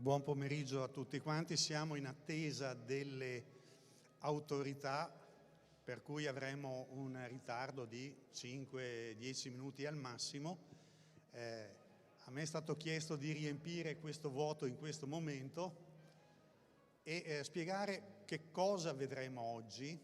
Buon pomeriggio a tutti quanti. Siamo in attesa delle autorità, per cui avremo un ritardo di 5-10 minuti al massimo. A me è stato chiesto di riempire questo vuoto in questo momento e spiegare che cosa vedremo oggi.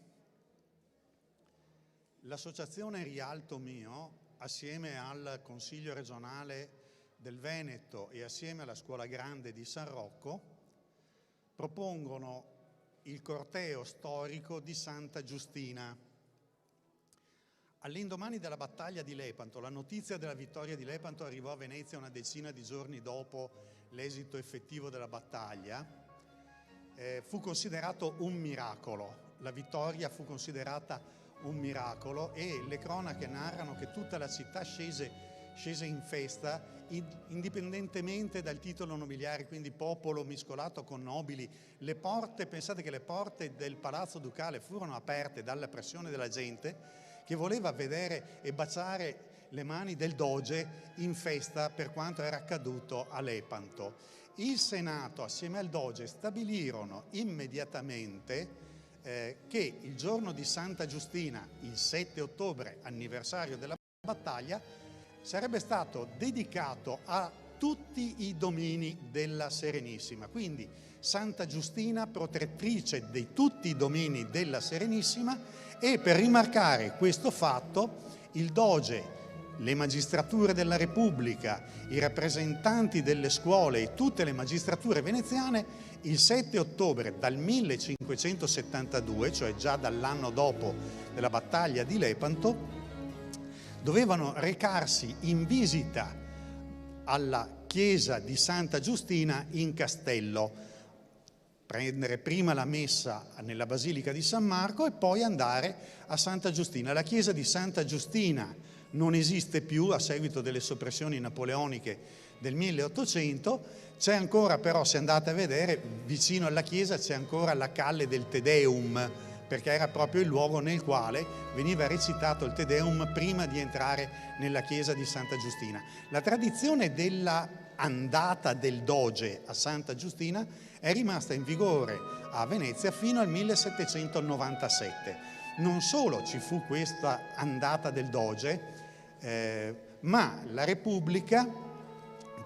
L'associazione Rialto Mio, assieme al Consiglio regionale del Veneto e assieme alla Scuola Grande di San Rocco, propongono il corteo storico di Santa Giustina. All'indomani della battaglia di Lepanto, la notizia della vittoria di Lepanto arrivò a Venezia una decina di giorni dopo l'esito effettivo della battaglia. Fu considerato un miracolo, la vittoria fu considerata un miracolo e le cronache narrano che tutta la città scese in festa, indipendentemente dal titolo nobiliare, quindi popolo miscolato con nobili. Le porte, pensate che le porte del Palazzo Ducale furono aperte dalla pressione della gente che voleva vedere e baciare le mani del Doge in festa per quanto era accaduto a Lepanto. Il Senato assieme al Doge stabilirono immediatamente che il giorno di Santa Giustina, il 7 ottobre, anniversario della battaglia, sarebbe stato dedicato a tutti i domini della Serenissima. Quindi Santa Giustina, protettrice di tutti i domini della Serenissima, e per rimarcare questo fatto il Doge, le magistrature della Repubblica, i rappresentanti delle scuole e tutte le magistrature veneziane il 7 ottobre del 1572, cioè già dall'anno dopo della battaglia di Lepanto, dovevano recarsi in visita alla chiesa di Santa Giustina in castello, prendere prima la messa nella Basilica di San Marco e poi andare a Santa Giustina. La chiesa di Santa Giustina non esiste più a seguito delle soppressioni napoleoniche del 1800, c'è ancora però, se andate a vedere, vicino alla chiesa c'è ancora la calle del Te Deum, perché era proprio il luogo nel quale veniva recitato il Te Deum prima di entrare nella chiesa di Santa Giustina. La tradizione della andata del Doge a Santa Giustina è rimasta in vigore a Venezia fino al 1797. Non solo ci fu questa andata del Doge, ma la Repubblica,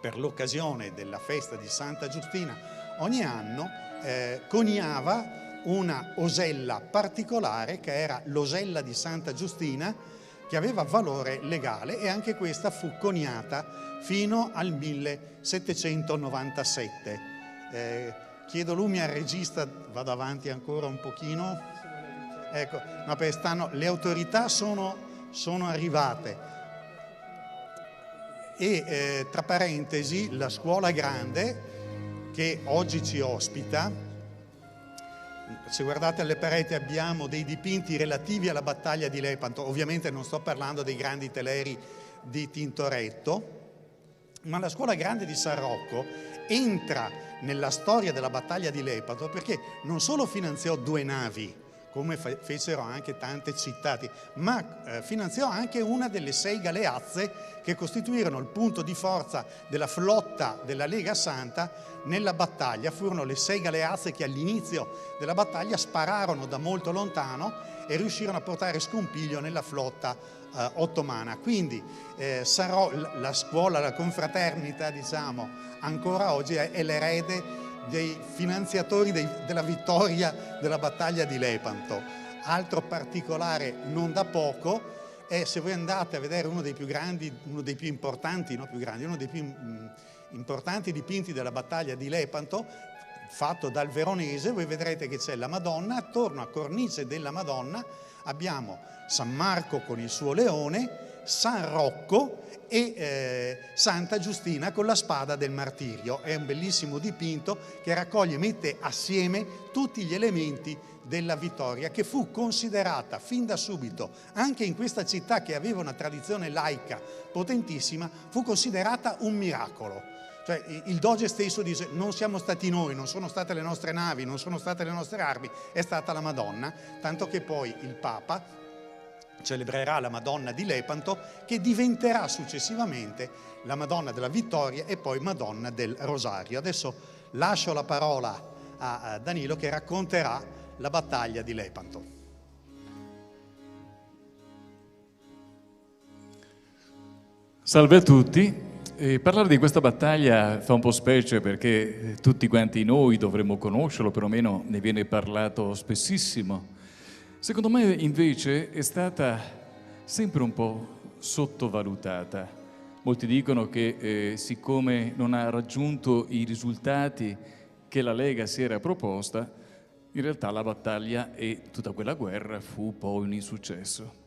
per l'occasione della festa di Santa Giustina ogni anno, coniava una osella particolare che era l'osella di Santa Giustina, che aveva valore legale, e anche questa fu coniata fino al 1797. Chiedo lumi al regista, vado avanti ancora un pochino. Ecco, no, perché le autorità sono arrivate. E tra parentesi, la Scuola Grande, che oggi ci ospita, se guardate alle pareti abbiamo dei dipinti relativi alla battaglia di Lepanto. Ovviamente non sto parlando dei grandi teleri di Tintoretto, ma la Scuola Grande di San Rocco entra nella storia della battaglia di Lepanto perché non solo finanziò 2 navi, come fecero anche tante città, ma finanziò anche una delle 6 galeazze che costituirono il punto di forza della flotta della Lega Santa nella battaglia. Furono le 6 galeazze che all'inizio della battaglia spararono da molto lontano e riuscirono a portare scompiglio nella flotta ottomana. Quindi la scuola, la confraternita, diciamo, ancora oggi è l'erede dei finanziatori della vittoria della battaglia di Lepanto. Altro particolare non da poco è, se voi andate a vedere uno dei più importanti dipinti della battaglia di Lepanto, fatto dal Veronese, voi vedrete che c'è la Madonna, attorno a cornice della Madonna abbiamo San Marco con il suo leone, San Rocco e Santa Giustina con la spada del martirio. È un bellissimo dipinto che raccoglie e mette assieme tutti gli elementi della vittoria, che fu considerata fin da subito, anche in questa città che aveva una tradizione laica potentissima, fu considerata un miracolo. Cioè il Doge stesso dice: non siamo stati noi, non sono state le nostre navi, non sono state le nostre armi, è stata la Madonna, tanto che poi il Papa celebrerà la Madonna di Lepanto, che diventerà successivamente la Madonna della Vittoria e poi Madonna del Rosario. Adesso lascio la parola a Danilo che racconterà la battaglia di Lepanto. Salve a tutti. Parlare di questa battaglia fa un po' specie perché tutti quanti noi dovremmo conoscerlo, perlomeno ne viene parlato spessissimo. Secondo me invece è stata sempre un po' sottovalutata. Molti dicono che siccome non ha raggiunto i risultati che la Lega si era proposta, in realtà la battaglia e tutta quella guerra fu poi un insuccesso.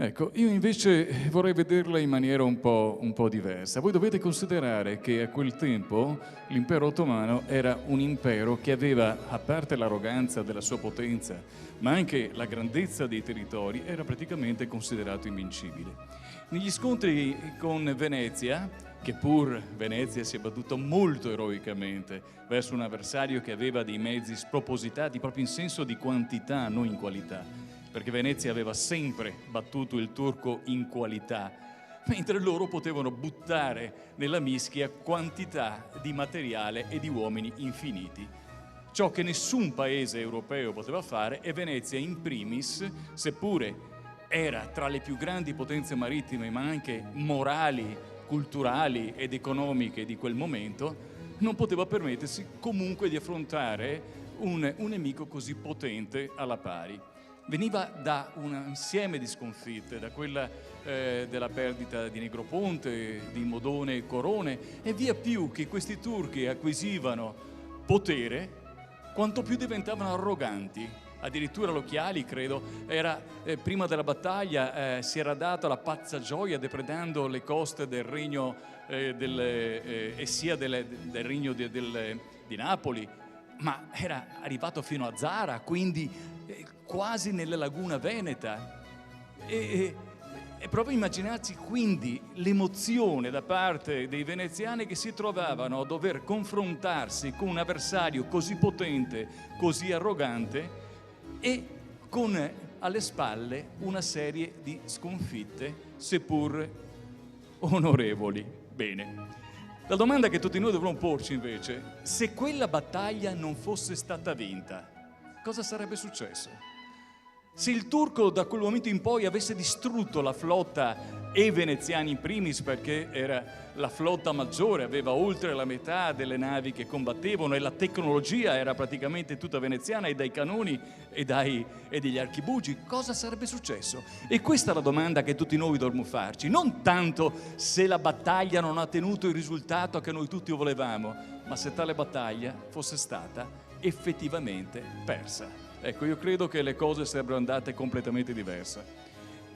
Ecco, io invece vorrei vederla in maniera un po' diversa. Voi dovete considerare che a quel tempo l'impero ottomano era un impero che aveva, a parte l'arroganza della sua potenza, ma anche la grandezza dei territori, era praticamente considerato invincibile. Negli scontri con Venezia, che pur Venezia si è battuta molto eroicamente verso un avversario che aveva dei mezzi spropositati proprio in senso di quantità, non in qualità, perché Venezia aveva sempre battuto il turco in qualità, mentre loro potevano buttare nella mischia quantità di materiale e di uomini infiniti. Ciò che nessun paese europeo poteva fare, e Venezia in primis, seppure era tra le più grandi potenze marittime, ma anche morali, culturali ed economiche di quel momento, non poteva permettersi comunque di affrontare un nemico così potente alla pari. Veniva da un insieme di sconfitte, da quella della perdita di Negroponte, di Modone e Corone, e via più che questi turchi acquisivano potere, quanto più diventavano arroganti. Addirittura l'Occhiali, credo, era prima della battaglia si era data la pazza gioia depredando le coste del regno e sia del regno di Napoli, ma era arrivato fino a Zara, quindi quasi nella laguna veneta. E proprio immaginarsi quindi l'emozione da parte dei veneziani che si trovavano a dover confrontarsi con un avversario così potente, così arrogante e con alle spalle una serie di sconfitte, seppur onorevoli. Bene. La domanda che tutti noi dovremmo porci invece, se quella battaglia non fosse stata vinta, cosa sarebbe successo? Se il turco da quel momento in poi avesse distrutto la flotta e i veneziani in primis, perché era la flotta maggiore, aveva oltre la metà delle navi che combattevano e la tecnologia era praticamente tutta veneziana e dai canoni e degli archibugi, cosa sarebbe successo? E questa è la domanda che tutti noi dovremmo farci, non tanto se la battaglia non ha tenuto il risultato che noi tutti volevamo, ma se tale battaglia fosse stata effettivamente persa. Ecco, io credo che le cose sarebbero andate completamente diverse.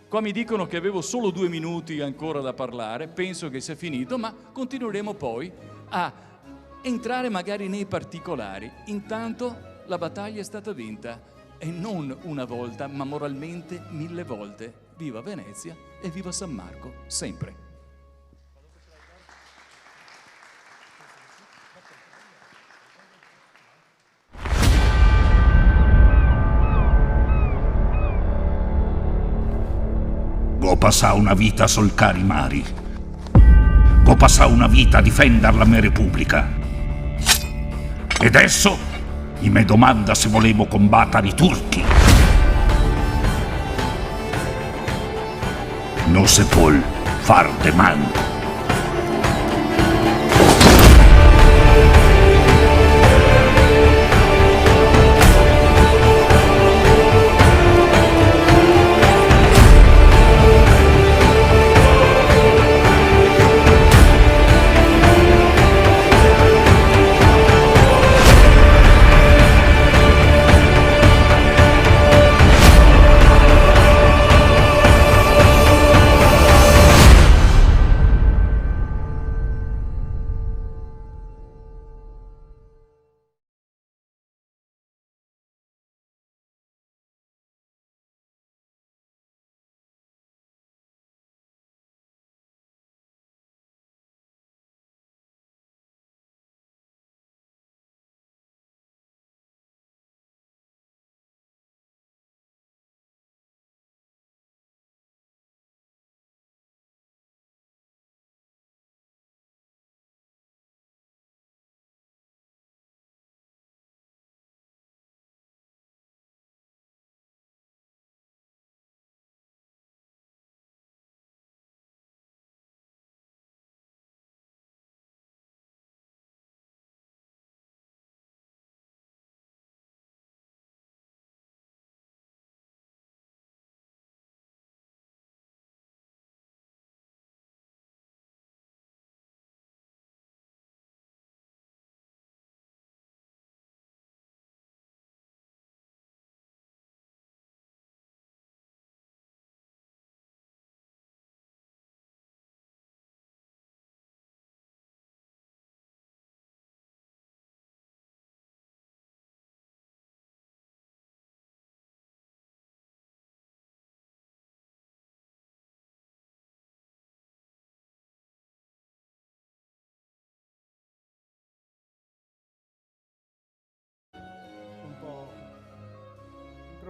Qua mi dicono che avevo solo 2 minuti ancora da parlare, penso che sia finito, ma continueremo poi a entrare magari nei particolari. Intanto la battaglia è stata vinta, e non una volta, ma moralmente 1000 volte. Viva Venezia e viva San Marco, sempre. Ho passato una vita a solcare i mari. Ho passato una vita a difendere la mia repubblica. E adesso mi domanda se volevo combattere i turchi. Non si può far de manco.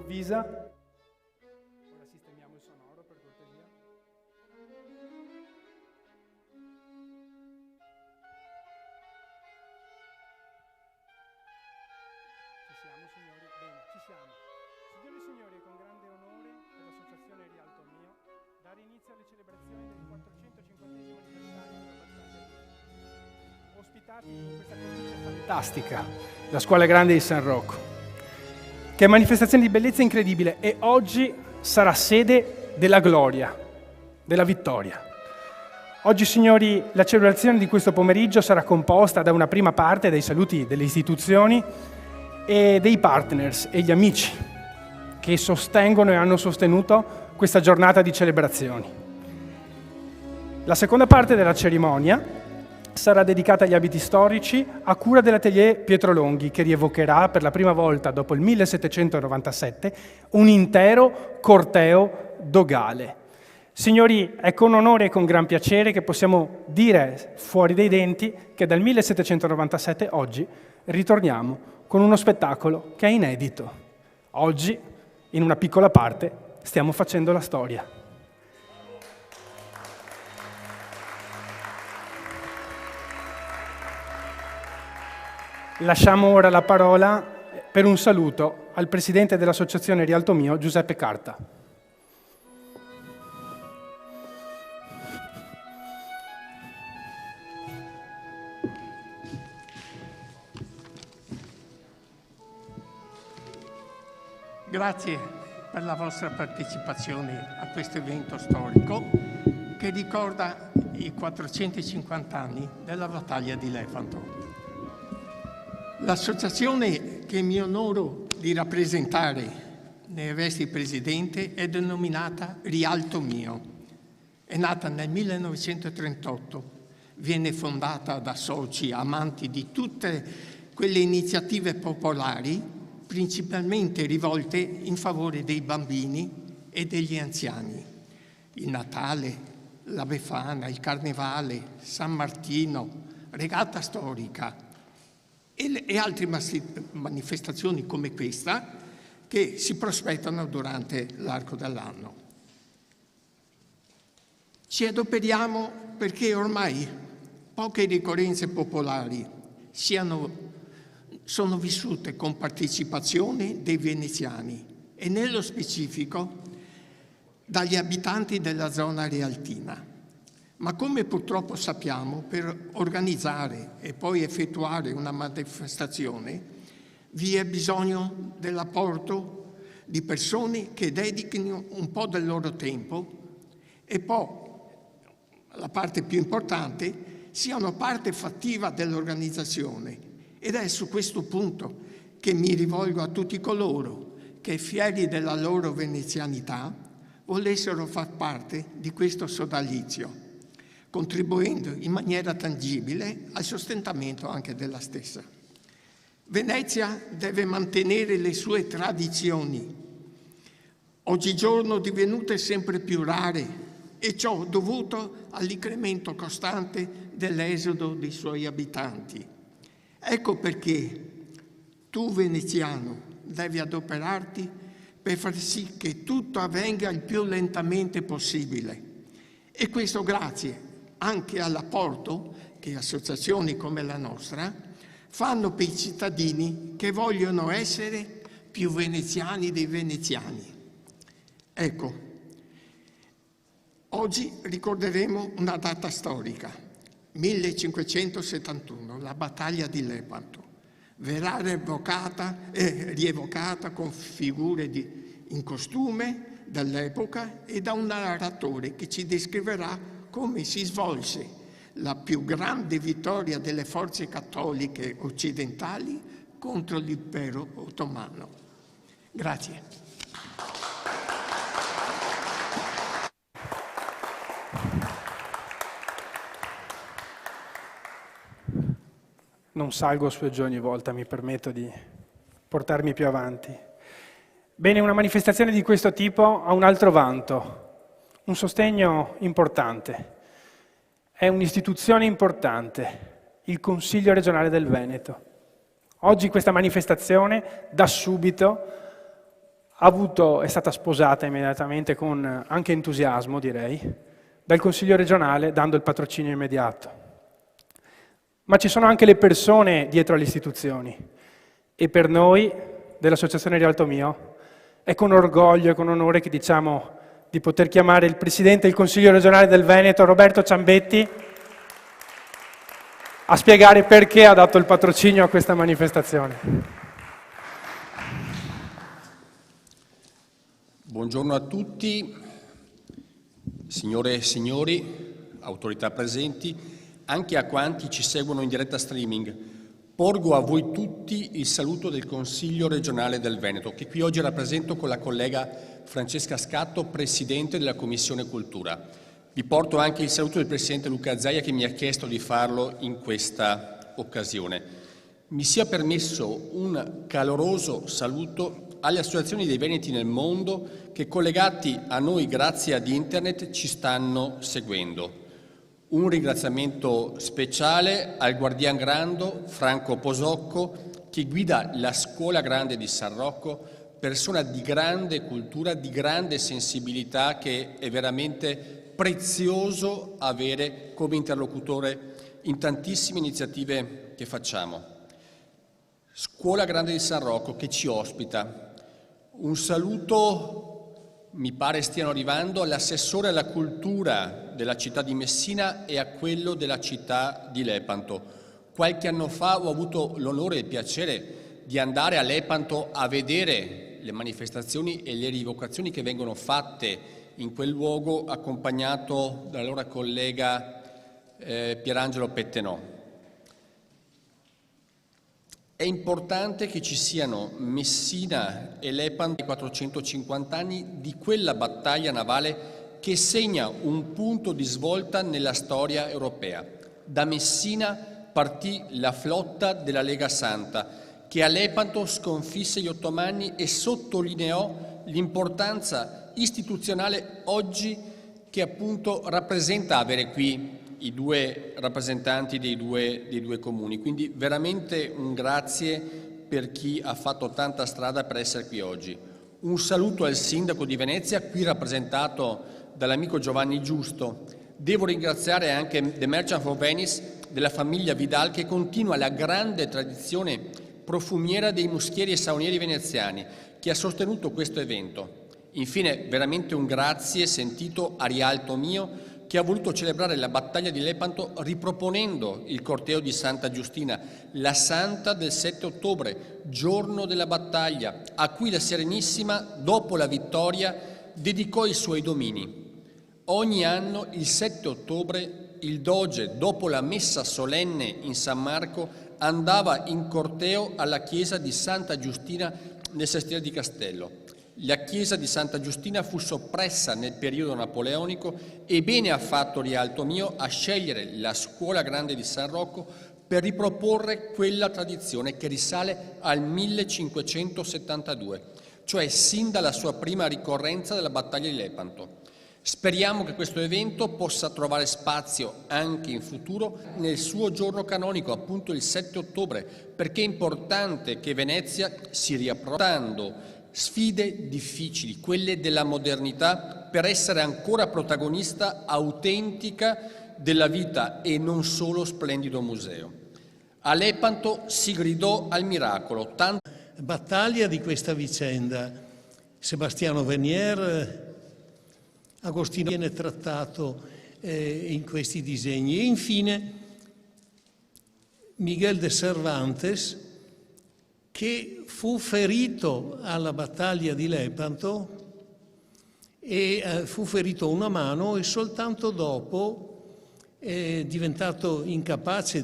improvvisa. Ora sistemiamo il sonoro per cortesia. Ci siamo signori? Bene, ci siamo. Signore e signori, con grande onore per l'associazione Rialto Mio, dare inizio alle celebrazioni del 450° anniversario della battaglia di Lepanto. Ospitati in questa cornice fantastica, la Scuola Grande di San Rocco, che è manifestazione di bellezza incredibile e oggi sarà sede della gloria, della vittoria. Oggi, signori, la celebrazione di questo pomeriggio sarà composta da una prima parte dei saluti delle istituzioni e dei partners e gli amici che sostengono e hanno sostenuto questa giornata di celebrazioni. La seconda parte della cerimonia sarà dedicata agli abiti storici a cura dell'atelier Pietro Longhi, che rievocherà per la prima volta dopo il 1797 un intero corteo dogale. Signori, è con onore e con gran piacere che possiamo dire fuori dai denti che dal 1797 oggi ritorniamo con uno spettacolo che è inedito. Oggi, in una piccola parte, stiamo facendo la storia. Lasciamo ora la parola per un saluto al presidente dell'Associazione Rialto Mio, Giuseppe Carta. Grazie per la vostra partecipazione a questo evento storico che ricorda i 450 anni della battaglia di Lepanto. L'associazione che mi onoro di rappresentare nei vesti presidente è denominata Rialto Mio. È nata nel 1938, viene fondata da soci amanti di tutte quelle iniziative popolari, principalmente rivolte in favore dei bambini e degli anziani. Il Natale, la Befana, il Carnevale, San Martino, Regata Storica, e altre manifestazioni come questa che si prospettano durante l'arco dell'anno. Ci adoperiamo perché ormai poche ricorrenze popolari sono vissute con partecipazione dei veneziani e nello specifico dagli abitanti della zona rialtina. Ma come purtroppo sappiamo, per organizzare e poi effettuare una manifestazione vi è bisogno dell'apporto di persone che dedichino un po' del loro tempo e poi, la parte più importante, siano parte fattiva dell'organizzazione. Ed è su questo punto che mi rivolgo a tutti coloro che, fieri della loro venezianità, volessero far parte di questo sodalizio, contribuendo in maniera tangibile al sostentamento anche della stessa. Venezia deve mantenere le sue tradizioni, oggigiorno divenute sempre più rare, e ciò dovuto all'incremento costante dell'esodo dei suoi abitanti. Ecco perché tu, veneziano, devi adoperarti per far sì che tutto avvenga il più lentamente possibile. E questo grazie anche all'apporto che associazioni come la nostra fanno per i cittadini che vogliono essere più veneziani dei veneziani. Ecco, oggi ricorderemo una data storica, 1571, la battaglia di Lepanto. Verrà rievocata con figure in costume dell'epoca e da un narratore che ci descriverà come si svolse la più grande vittoria delle forze cattoliche occidentali contro l'impero ottomano. Grazie. Non salgo su e giù ogni volta, mi permetto di portarmi più avanti. Bene, una manifestazione di questo tipo ha un altro vanto, un sostegno importante. È un'istituzione importante, il Consiglio regionale del Veneto. Oggi questa manifestazione da subito è stata sposata immediatamente con anche entusiasmo, direi, dal Consiglio regionale, dando il patrocinio immediato. Ma ci sono anche le persone dietro alle istituzioni e per noi dell'Associazione Rialto Mio è con orgoglio e con onore che diciamo di poter chiamare il Presidente del Consiglio regionale del Veneto, Roberto Ciambetti, a spiegare perché ha dato il patrocinio a questa manifestazione. Buongiorno a tutti, signore e signori, autorità presenti, anche a quanti ci seguono in diretta streaming. Porgo a voi tutti il saluto del Consiglio regionale del Veneto, che qui oggi rappresento con la collega Francesca Scatto, Presidente della Commissione Cultura. Vi porto anche il saluto del Presidente Luca Zaia, che mi ha chiesto di farlo in questa occasione. Mi sia permesso un caloroso saluto alle associazioni dei Veneti nel mondo che, collegati a noi grazie ad Internet, ci stanno seguendo. Un ringraziamento speciale al Guardian Grando Franco Posocco, che guida la Scuola Grande di San Rocco, persona di grande cultura, di grande sensibilità, che è veramente prezioso avere come interlocutore in tantissime iniziative che facciamo. Scuola Grande di San Rocco che ci ospita. Un saluto, mi pare stiano arrivando, all'assessore alla cultura della città di Messina e a quello della città di Lepanto. Qualche anno fa ho avuto l'onore e il piacere di andare a Lepanto a vedere le manifestazioni e le rievocazioni che vengono fatte in quel luogo, accompagnato dall'allora collega Pierangelo Pettenò. È importante che ci siano Messina e Lepanto ai 450 anni di quella battaglia navale che segna un punto di svolta nella storia europea. Da Messina partì la flotta della Lega Santa, che a Lepanto sconfisse gli ottomani e sottolineò l'importanza istituzionale oggi che appunto rappresenta avere qui i due rappresentanti dei due comuni. Quindi veramente un grazie per chi ha fatto tanta strada per essere qui oggi. Un saluto al sindaco di Venezia, qui rappresentato dall'amico Giovanni Giusto. Devo ringraziare anche The Merchant of Venice della famiglia Vidal, che continua la grande tradizione profumiera dei muschieri e saunieri veneziani, che ha sostenuto questo evento. Infine veramente un grazie sentito a Rialto Mio, che ha voluto celebrare la battaglia di Lepanto riproponendo il corteo di Santa Giustina, la santa del 7 ottobre, giorno della battaglia, a cui la Serenissima, dopo la vittoria, dedicò i suoi domini. Ogni anno, il 7 ottobre, il Doge, dopo la messa solenne in San Marco, andava in corteo alla chiesa di Santa Giustina nel Sestiere di Castello. La chiesa di Santa Giustina fu soppressa nel periodo napoleonico e bene ha fatto Rialto Mio a scegliere la Scuola Grande di San Rocco per riproporre quella tradizione che risale al 1572, cioè sin dalla sua prima ricorrenza della battaglia di Lepanto. Speriamo che questo evento possa trovare spazio anche in futuro nel suo giorno canonico, appunto il 7 ottobre, perché è importante che Venezia si riapprontando sfide difficili, quelle della modernità, per essere ancora protagonista autentica della vita e non solo splendido museo. A Lepanto si gridò al miracolo. Battaglia di questa vicenda. Sebastiano Venier, Agostino viene trattato in questi disegni. E infine Miguel de Cervantes, che fu ferito alla battaglia di Lepanto e fu ferito a una mano e soltanto dopo è diventato incapace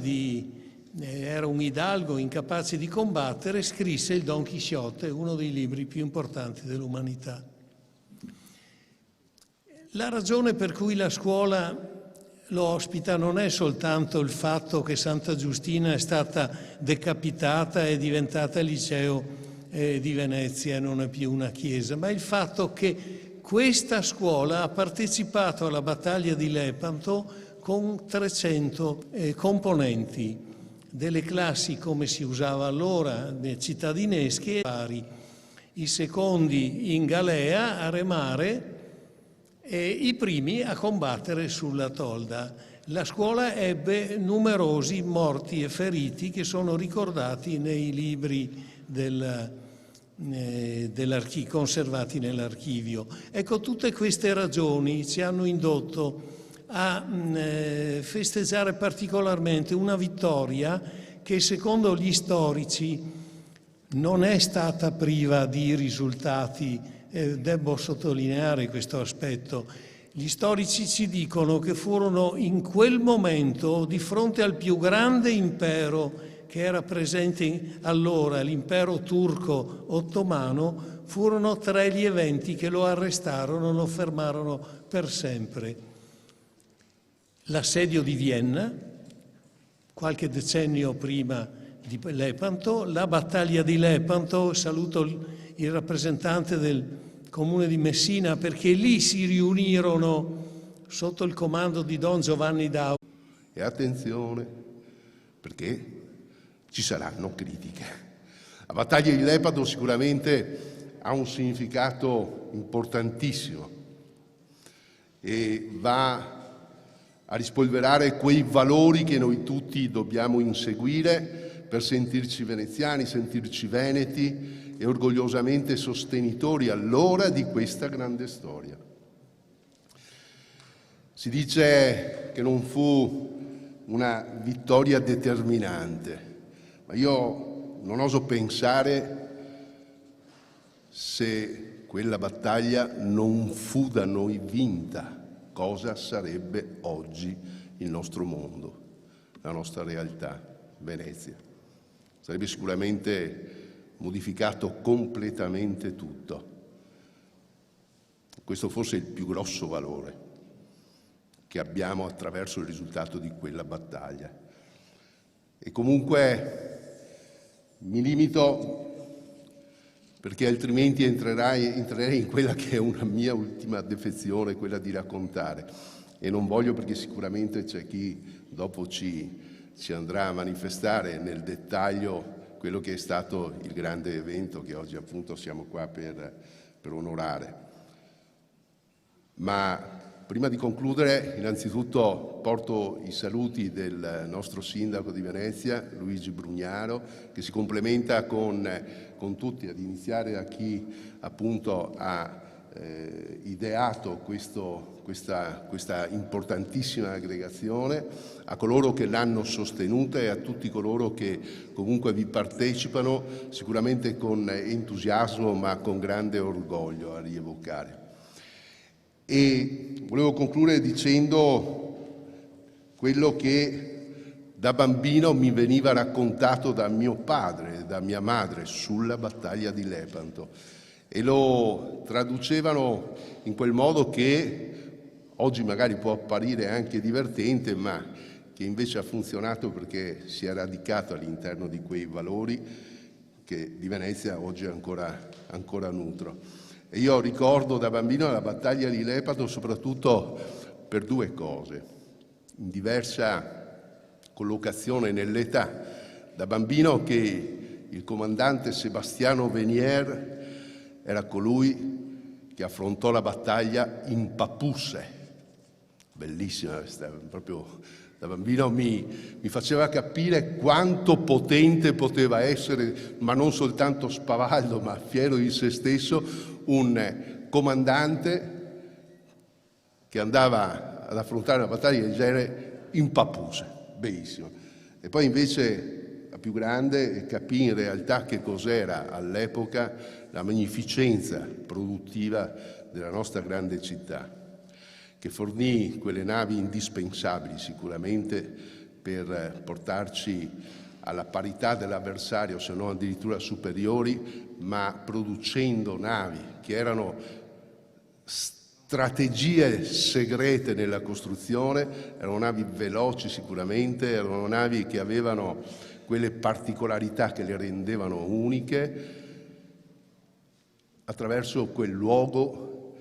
era un hidalgo incapace di combattere, scrisse il Don Chisciotte, uno dei libri più importanti dell'umanità. La ragione per cui la scuola lo ospita non è soltanto il fatto che Santa Giustina è stata decapitata e è diventata liceo di Venezia e non è più una chiesa, ma il fatto che questa scuola ha partecipato alla battaglia di Lepanto con 300 componenti delle classi, come si usava allora, cittadinesche e pari. i secondi in galea a remare e i primi a combattere sulla tolda. La scuola ebbe numerosi morti e feriti che sono ricordati nei libri conservati nell'archivio. Ecco, tutte queste ragioni ci hanno indotto a festeggiare particolarmente una vittoria che secondo gli storici non è stata priva di risultati. Devo sottolineare questo aspetto. Gli storici ci dicono che furono in quel momento di fronte al più grande impero che era presente allora, l'impero turco ottomano, furono 3 gli eventi che lo arrestarono, lo fermarono per sempre. L'assedio di Vienna, qualche decennio prima di Lepanto, la battaglia di Lepanto, saluto il rappresentante del comune di Messina perché lì si riunirono sotto il comando di Don Giovanni D'Au. E attenzione, perché ci saranno critiche. La battaglia di Lepanto sicuramente ha un significato importantissimo e va a rispolverare quei valori che noi tutti dobbiamo inseguire per sentirci veneziani, sentirci veneti e orgogliosamente sostenitori allora di questa grande storia. Si dice che non fu una vittoria determinante, ma io non oso pensare se quella battaglia non fu da noi vinta, cosa sarebbe oggi il nostro mondo, la nostra realtà, Venezia. Sarebbe sicuramente modificato completamente tutto. Questo forse è il più grosso valore che abbiamo attraverso il risultato di quella battaglia. E comunque mi limito, perché altrimenti entrerei in quella che è una mia ultima defezione, quella di raccontare. E non voglio, perché sicuramente c'è chi dopo ci andrà a manifestare nel dettaglio quello che è stato il grande evento che oggi appunto siamo qua per onorare. Ma prima di concludere, innanzitutto porto i saluti del nostro sindaco di Venezia, Luigi Brugnaro, che si complementa con tutti, ad iniziare da chi appunto ha ideato questa importantissima aggregazione, a coloro che l'hanno sostenuta e a tutti coloro che comunque vi partecipano, sicuramente con entusiasmo ma con grande orgoglio a rievocare. E volevo concludere dicendo quello che da bambino mi veniva raccontato da mio padre e da mia madre sulla battaglia di Lepanto, e lo traducevano in quel modo che oggi magari può apparire anche divertente, ma che invece ha funzionato perché si è radicato all'interno di quei valori che di Venezia oggi ancora nutro. E io ricordo da bambino la battaglia di Lepanto soprattutto per 2 cose, in diversa collocazione nell'età. Da bambino che il comandante Sebastiano Venier era colui che affrontò la battaglia in Papusse, bellissima, proprio da bambino mi faceva capire quanto potente poteva essere, ma non soltanto spavaldo, ma fiero di se stesso, un comandante che andava ad affrontare una battaglia del genere in Papusse, bellissimo. E poi invece la più grande capì in realtà che cos'era all'epoca la magnificenza produttiva della nostra grande città, che fornì quelle navi indispensabili sicuramente per portarci alla parità dell'avversario, se non addirittura superiori, ma producendo navi che erano strategie segrete nella costruzione, erano navi veloci sicuramente, erano navi che avevano quelle particolarità che le rendevano uniche, attraverso quel luogo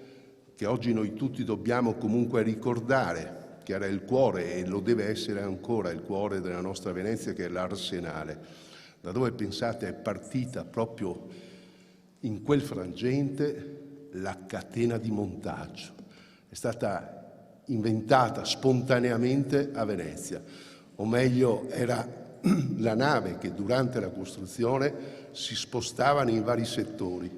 che oggi noi tutti dobbiamo comunque ricordare, che era il cuore e lo deve essere ancora il cuore della nostra Venezia, che è l'Arsenale, da dove, pensate, è partita proprio in quel frangente la catena di montaggio. È stata inventata spontaneamente a Venezia, o meglio era la nave che durante la costruzione si spostava nei vari settori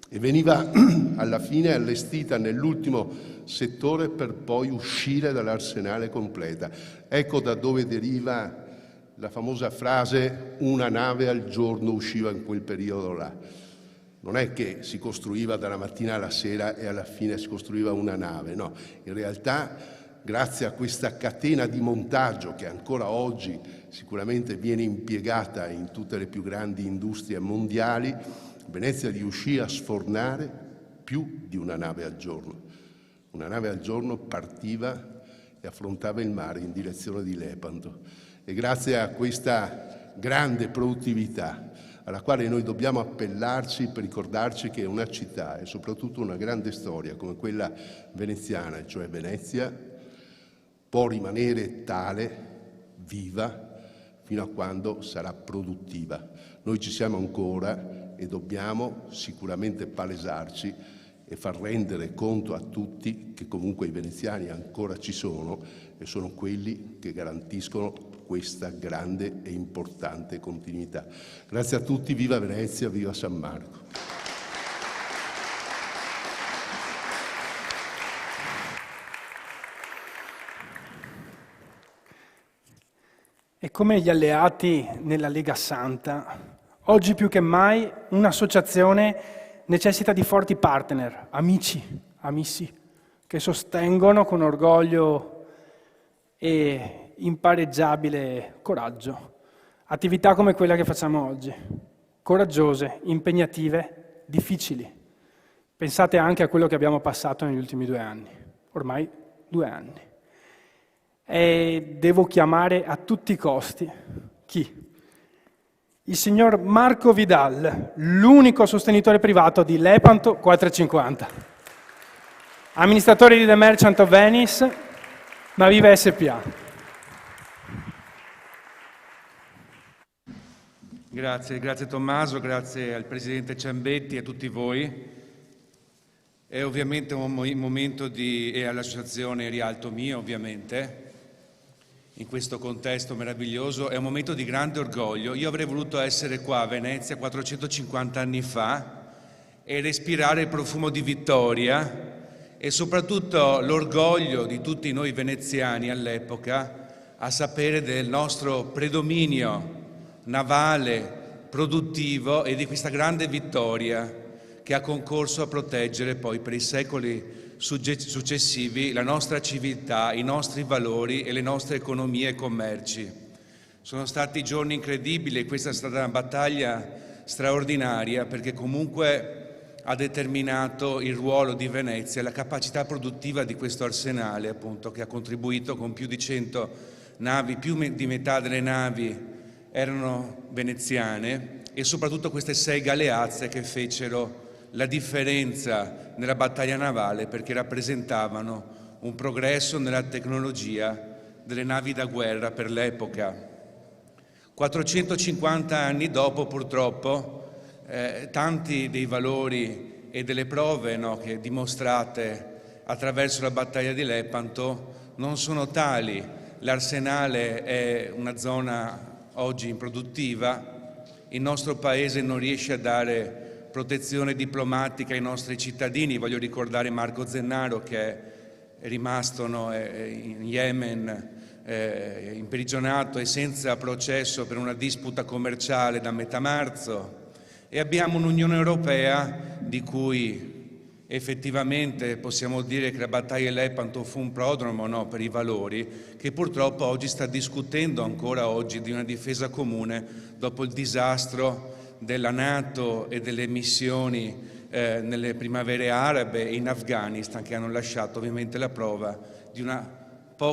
e veniva alla fine allestita nell'ultimo settore per poi uscire dall'arsenale completa. Ecco da dove deriva la famosa frase "una nave al giorno usciva in quel periodo là". Non è che si costruiva dalla mattina alla sera e alla fine si costruiva una nave, no. In realtà, grazie a questa catena di montaggio che ancora oggi sicuramente viene impiegata in tutte le più grandi industrie mondiali, Venezia riuscì a sfornare più di una nave al giorno. Una nave al giorno partiva e affrontava il mare in direzione di Lepanto. E grazie a questa grande produttività, alla quale noi dobbiamo appellarci per ricordarci che una città e soprattutto una grande storia come quella veneziana, cioè Venezia, può rimanere tale, viva, fino a quando sarà produttiva. Noi ci siamo ancora e dobbiamo sicuramente palesarci e far rendere conto a tutti che comunque i veneziani ancora ci sono e sono quelli che garantiscono questa grande e importante continuità. Grazie a tutti, viva Venezia, viva San Marco. E come gli alleati nella Lega Santa, oggi più che mai un'associazione necessita di forti partner, amici, che sostengono con orgoglio e impareggiabile coraggio attività come quella che facciamo oggi, coraggiose, impegnative, difficili. Pensate anche a quello che abbiamo passato negli ultimi 2 anni, ormai 2 anni. E devo chiamare a tutti i costi chi? Il signor Marco Vidal, l'unico sostenitore privato di Lepanto 450, amministratore di The Merchant of Venice, ma vive SPA. Grazie Tommaso, grazie al Presidente Ciambetti e a tutti voi. È ovviamente un momento e all'Associazione Rialto Mio, ovviamente, in questo contesto meraviglioso, è un momento di grande orgoglio. Io avrei voluto essere qua a Venezia 450 anni fa e respirare il profumo di vittoria e soprattutto l'orgoglio di tutti noi veneziani all'epoca a sapere del nostro predominio navale, produttivo e di questa grande vittoria che ha concorso a proteggere poi per i secoli successivi la nostra civiltà, i nostri valori e le nostre economie e commerci. Sono stati giorni incredibili e questa è stata una battaglia straordinaria perché comunque ha determinato il ruolo di Venezia, la capacità produttiva di questo arsenale appunto che ha contribuito con più di 100 navi, più di metà delle navi erano veneziane e soprattutto queste 6 galeazze che fecero la differenza nella battaglia navale perché rappresentavano un progresso nella tecnologia delle navi da guerra per l'epoca. 450 anni dopo, purtroppo, tanti dei valori e delle prove che dimostrate attraverso la battaglia di Lepanto non sono tali. L'arsenale è una zona oggi improduttiva, il nostro Paese non riesce a dare protezione diplomatica ai nostri cittadini. Voglio ricordare Marco Zennaro che è rimasto in Yemen, imprigionato e senza processo per una disputa commerciale da metà marzo. E abbiamo un'Unione Europea di cui effettivamente possiamo dire che la battaglia di Lepanto fu un prodromo per i valori, che purtroppo oggi sta discutendo ancora oggi di una difesa comune dopo il disastro della NATO e delle missioni nelle primavere arabe e in Afghanistan, che hanno lasciato ovviamente la prova di una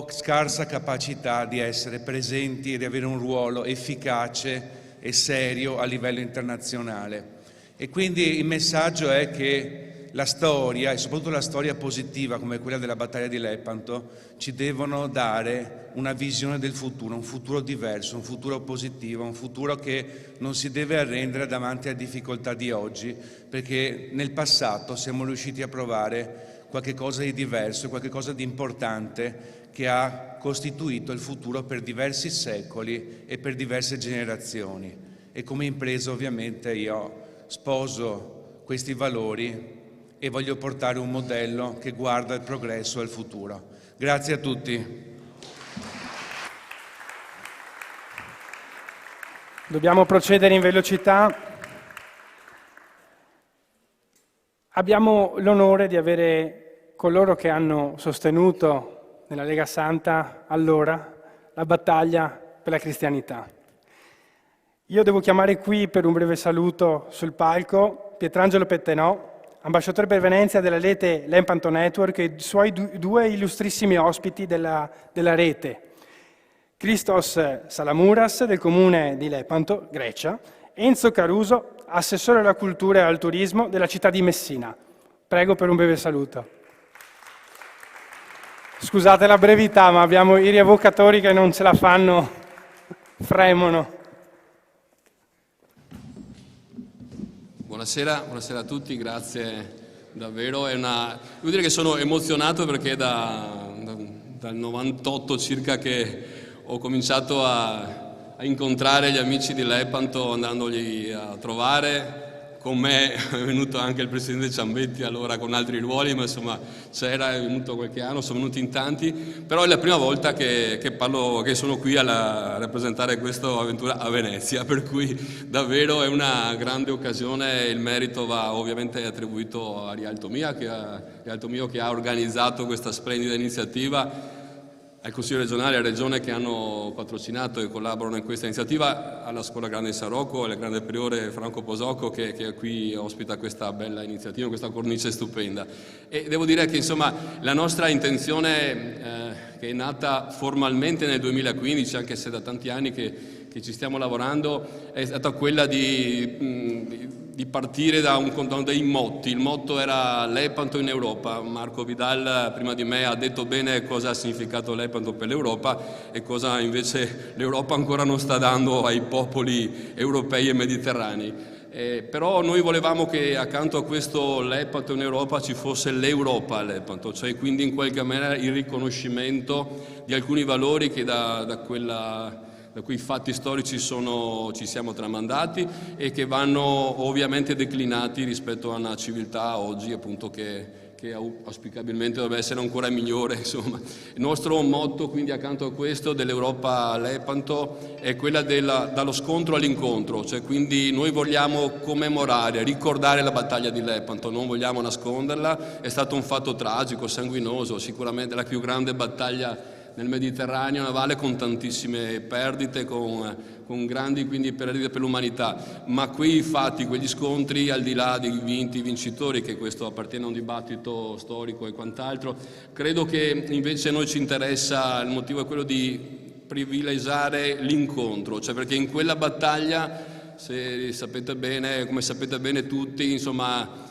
scarsa capacità di essere presenti e di avere un ruolo efficace e serio a livello internazionale. E quindi il messaggio è che la storia, e soprattutto la storia positiva come quella della battaglia di Lepanto, ci devono dare una visione del futuro, un futuro diverso, un futuro positivo, un futuro che non si deve arrendere davanti alle difficoltà di oggi, perché nel passato siamo riusciti a provare qualche cosa di diverso, qualche cosa di importante che ha costituito il futuro per diversi secoli e per diverse generazioni. E come impresa ovviamente io sposo questi valori e voglio portare un modello che guarda al progresso e al futuro. Grazie a tutti. Dobbiamo procedere in velocità. Abbiamo l'onore di avere coloro che hanno sostenuto nella Lega Santa allora la battaglia per la cristianità. Io devo chiamare qui per un breve saluto sul palco Pietrangelo Pettenò, ambasciatore per Venezia della rete Lepanto Network, e i suoi due illustrissimi ospiti della rete, Christos Salamouras del comune di Lepanto, Grecia, Enzo Caruso, assessore alla cultura e al turismo della città di Messina. Prego per un breve saluto. Scusate la brevità, ma abbiamo i rievocatori che non ce la fanno, fremono. Buonasera a tutti, grazie davvero. Devo dire che sono emozionato perché dal 98 circa che ho cominciato a incontrare gli amici di Lepanto, andandoli a trovare. Con me è venuto anche il presidente Ciambetti, allora con altri ruoli, ma insomma è venuto qualche anno, sono venuti in tanti, però è la prima volta che sono qui a rappresentare questa avventura a Venezia, per cui davvero è una grande occasione. Il merito va ovviamente attribuito a Rialto Mio che ha organizzato questa splendida iniziativa, al Consiglio regionale e alla Regione che hanno patrocinato e collaborano in questa iniziativa, alla Scuola Grande di San Rocco e al Grande Priore Franco Posocco che qui ospita questa bella iniziativa, questa cornice stupenda. E devo dire che insomma la nostra intenzione, che è nata formalmente nel 2015, anche se da tanti anni che ci stiamo lavorando, è stata quella di partire da dei motti. Il motto era Lepanto in Europa. Marco Vidal prima di me ha detto bene cosa ha significato Lepanto per l'Europa e cosa invece l'Europa ancora non sta dando ai popoli europei e mediterranei. Però noi volevamo che accanto a questo Lepanto in Europa ci fosse l'Europa a Lepanto, cioè quindi in qualche maniera il riconoscimento di alcuni valori che da quei fatti storici ci siamo tramandati e che vanno ovviamente declinati rispetto a una civiltà oggi appunto che auspicabilmente dovrebbe essere ancora migliore. Insomma, il nostro motto quindi accanto a questo dell'Europa a Lepanto è quella dallo scontro all'incontro, cioè quindi noi vogliamo commemorare, ricordare la battaglia di Lepanto, non vogliamo nasconderla. È stato un fatto tragico, sanguinoso, sicuramente la più grande battaglia nel Mediterraneo navale, con tantissime perdite, con grandi quindi perdite per l'umanità, ma quei fatti, quegli scontri, al di là dei vincitori, che questo appartiene a un dibattito storico e quant'altro, credo che invece a noi ci interessa, il motivo è quello di privilegiare l'incontro, cioè perché in quella battaglia, se sapete bene, come sapete bene tutti, insomma,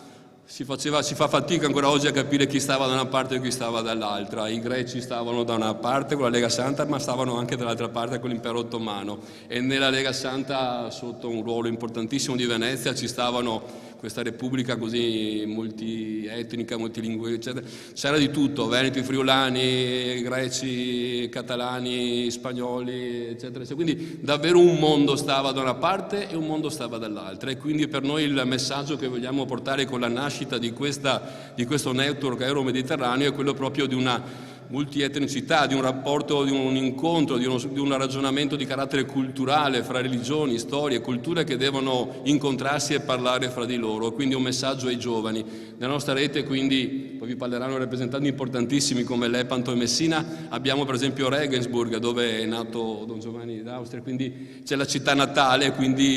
si fa fatica ancora oggi a capire chi stava da una parte e chi stava dall'altra. I greci stavano da una parte con la Lega Santa, ma stavano anche dall'altra parte con l'impero ottomano, e nella Lega Santa, sotto un ruolo importantissimo di Venezia, ci stavano questa repubblica così multietnica, multilingue, eccetera. C'era di tutto, veneti, friulani, greci, catalani, spagnoli, eccetera. Quindi davvero un mondo stava da una parte e un mondo stava dall'altra, e quindi per noi il messaggio che vogliamo portare con la nascita di questo network euro-mediterraneo è quello proprio di una multietnicità, di un rapporto, di un incontro, di un ragionamento di carattere culturale fra religioni, storie, culture che devono incontrarsi e parlare fra di loro. Quindi un messaggio ai giovani. Nella nostra rete, quindi, poi vi parleranno rappresentanti importantissimi come Lepanto e Messina, abbiamo per esempio Regensburg, dove è nato Don Giovanni d'Austria, quindi c'è la città natale, quindi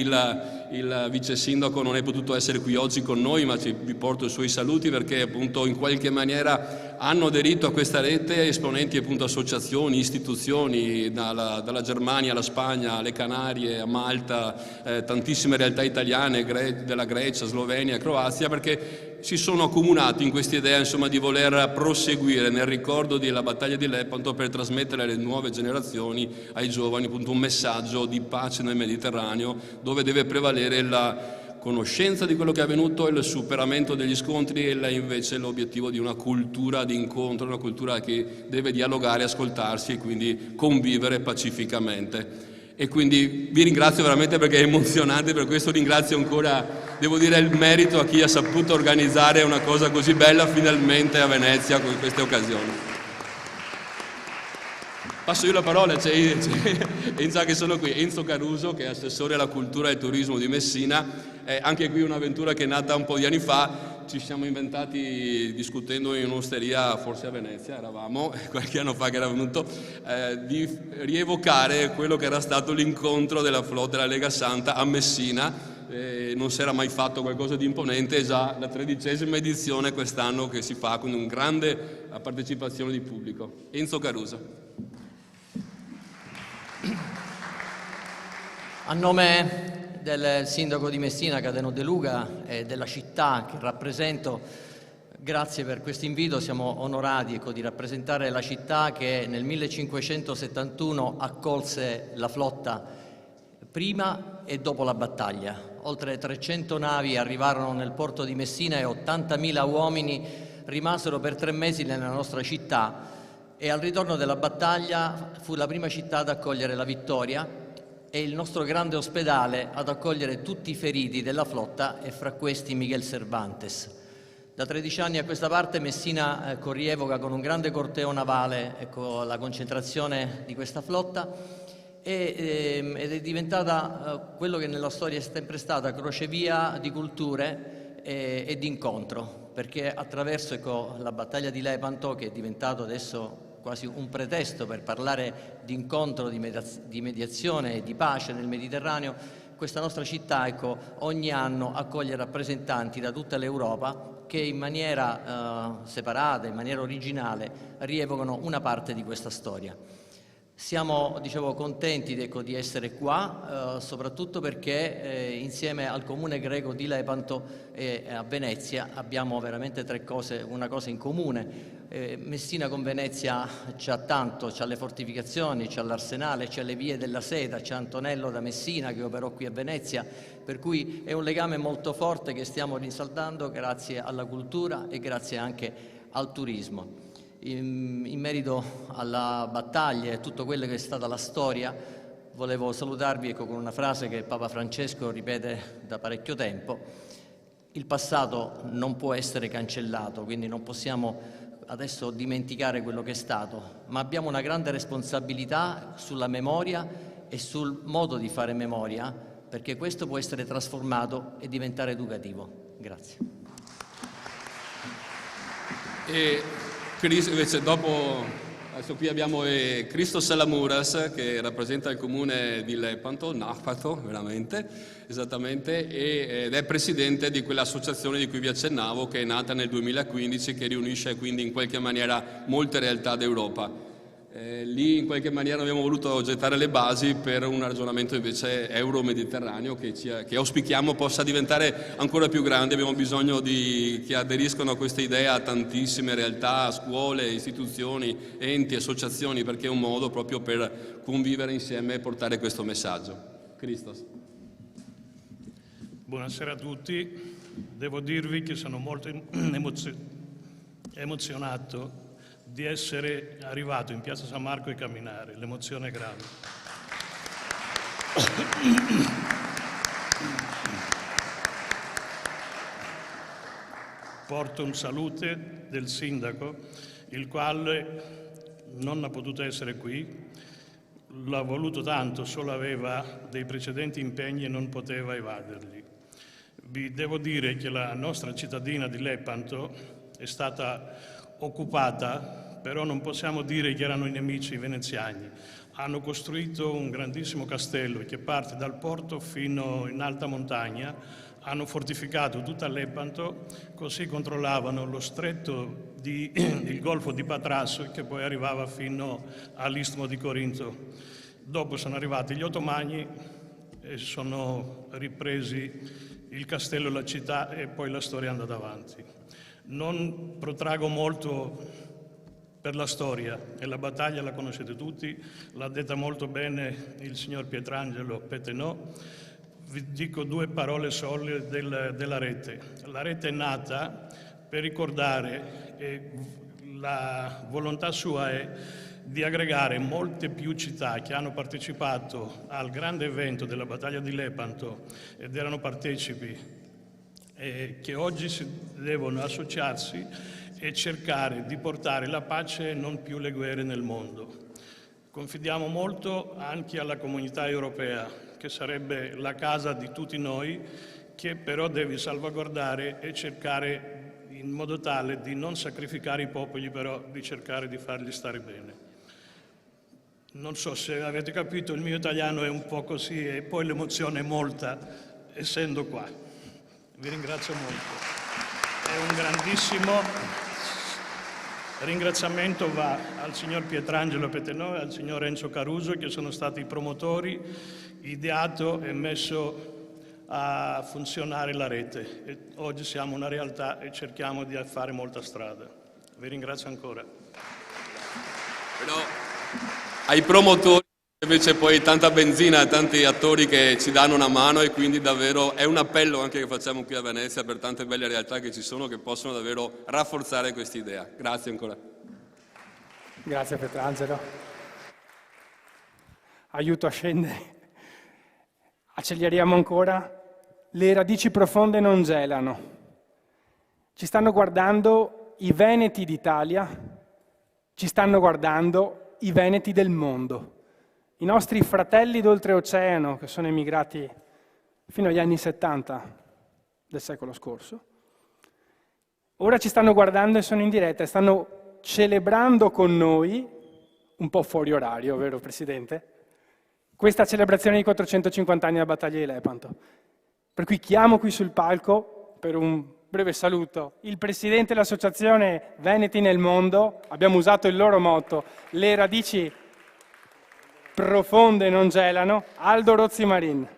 il vice sindaco non è potuto essere qui oggi con noi, ma vi porto i suoi saluti perché appunto in qualche maniera hanno aderito a questa rete esponenti appunto associazioni, istituzioni, dalla Germania alla Spagna, alle Canarie, a Malta, tantissime realtà italiane, della Grecia, Slovenia, Croazia, perché si sono accomunati in questa idea, insomma, di voler proseguire nel ricordo della battaglia di Lepanto per trasmettere alle nuove generazioni, ai giovani, appunto, un messaggio di pace nel Mediterraneo, dove deve prevalere la conoscenza di quello che è avvenuto, il superamento degli scontri e invece l'obiettivo di una cultura di incontro, una cultura che deve dialogare, ascoltarsi e quindi convivere pacificamente. E quindi vi ringrazio veramente perché è emozionante, per questo ringrazio ancora, devo dire, il merito a chi ha saputo organizzare una cosa così bella finalmente a Venezia con queste occasioni. Passo io la parola, c'è Enzo che sono qui, Enzo Caruso, che è assessore alla cultura e al turismo di Messina. Anche qui un'avventura che è nata un po' di anni fa, ci siamo inventati discutendo in un'osteria, forse a Venezia eravamo, qualche anno fa che era venuto, di rievocare quello che era stato l'incontro della flotta della Lega Santa a Messina. Non si era mai fatto qualcosa di imponente, è già la 13ª edizione quest'anno che si fa con una grande partecipazione di pubblico. Enzo Caruso. A nome del sindaco di Messina, Cateno De Luca, e della città che rappresento, grazie per questo invito. Siamo onorati, di rappresentare la città che nel 1571 accolse la flotta prima e dopo la battaglia. Oltre 300 navi arrivarono nel porto di Messina e 80.000 uomini rimasero per 3 mesi nella nostra città, e al ritorno della battaglia fu la prima città ad accogliere la vittoria e il nostro grande ospedale ad accogliere tutti i feriti della flotta, e fra questi Miguel Cervantes. Da 13 anni a questa parte Messina rievoca con un grande corteo navale la concentrazione di questa flotta, ed è diventata quello che nella storia è sempre stata, crocevia di culture e di incontro, perché attraverso la battaglia di Lepanto, che è diventato adesso quasi un pretesto per parlare di incontro, di mediazione e di pace nel Mediterraneo, questa nostra città ogni anno accoglie rappresentanti da tutta l'Europa che in maniera separata, in maniera originale, rievocano una parte di questa storia. Siamo, contenti di essere qua, soprattutto perché insieme al comune greco di Lepanto e a Venezia abbiamo veramente una cosa in comune. Messina con Venezia c'ha tanto, c'ha le fortificazioni, c'ha l'arsenale, c'ha le vie della seta, c'ha Antonello da Messina che operò qui a Venezia, per cui è un legame molto forte che stiamo rinsaldando grazie alla cultura e grazie anche al turismo. In merito alla battaglia e tutto quello che è stata la storia, volevo salutarvi con una frase che Papa Francesco ripete da parecchio tempo: il passato non può essere cancellato, quindi non possiamo adesso dimenticare quello che è stato, ma abbiamo una grande responsabilità sulla memoria e sul modo di fare memoria, perché questo può essere trasformato e diventare educativo. Grazie. Invece dopo, adesso qui abbiamo Christos Salamouras che rappresenta il comune di Lepanto, Nafato veramente, esattamente, ed è presidente di quell'associazione di cui vi accennavo, che è nata nel 2015, che riunisce quindi in qualche maniera molte realtà d'Europa. Lì in qualche maniera abbiamo voluto gettare le basi per un ragionamento invece euro-mediterraneo che auspichiamo possa diventare ancora più grande. Abbiamo bisogno che aderiscano a questa idea tantissime realtà, scuole, istituzioni, enti, associazioni, perché è un modo proprio per convivere insieme e portare questo messaggio. Christos. Buonasera a tutti. Devo dirvi che sono molto emozionato di essere arrivato in Piazza San Marco e camminare. L'emozione è grande. Porto un salute del sindaco, il quale non ha potuto essere qui, l'ha voluto tanto, solo aveva dei precedenti impegni e non poteva evaderli. Vi devo dire che la nostra cittadina di Lepanto è stata occupata, però non possiamo dire che erano i nemici veneziani. Hanno costruito un grandissimo castello che parte dal porto fino in alta montagna, hanno fortificato tutta Lepanto, così controllavano lo stretto il golfo di Patrasso, che poi arrivava fino all'Istmo di Corinto. Dopo sono arrivati gli ottomani e sono ripresi il castello e la città e poi la storia è andata avanti. Non protrago molto per la storia, e la battaglia la conoscete tutti, l'ha detta molto bene il signor Pietrangelo Pettenò. Vi dico due parole sole della rete. La rete è nata per ricordare, e la volontà sua è di aggregare molte più città che hanno partecipato al grande evento della battaglia di Lepanto ed erano partecipi e che oggi devono associarsi e cercare di portare la pace e non più le guerre nel mondo. Confidiamo molto anche alla comunità europea, che sarebbe la casa di tutti noi, che però deve salvaguardare e cercare in modo tale di non sacrificare i popoli, però di cercare di farli stare bene. Non so se avete capito, il mio italiano è un po' così e poi l'emozione è molta, essendo qua. Vi ringrazio molto. E un grandissimo ringraziamento va al signor Pietrangelo Pettenò e al signor Enzo Caruso, che sono stati i promotori, ideato e messo a funzionare la rete. E oggi siamo una realtà e cerchiamo di fare molta strada. Vi ringrazio ancora. Però ai promotori invece poi tanta benzina, tanti attori che ci danno una mano, e quindi davvero è un appello anche che facciamo qui a Venezia per tante belle realtà che ci sono, che possono davvero rafforzare questa idea. Grazie ancora. Grazie Pietrangelo. Aiuto a scendere. Acceleriamo ancora. Le radici profonde non gelano. Ci stanno guardando i veneti d'Italia, ci stanno guardando i veneti del mondo, i nostri fratelli d'oltreoceano che sono emigrati fino agli anni 70 del secolo scorso. Ora ci stanno guardando e sono in diretta e stanno celebrando con noi, un po' fuori orario, vero Presidente? Questa celebrazione di 450 anni della battaglia di Lepanto. Per cui chiamo qui sul palco, per un breve saluto, il Presidente dell'Associazione Veneti nel Mondo. Abbiamo usato il loro motto, le radici profonde non gelano, Aldo Rozzi-Marin.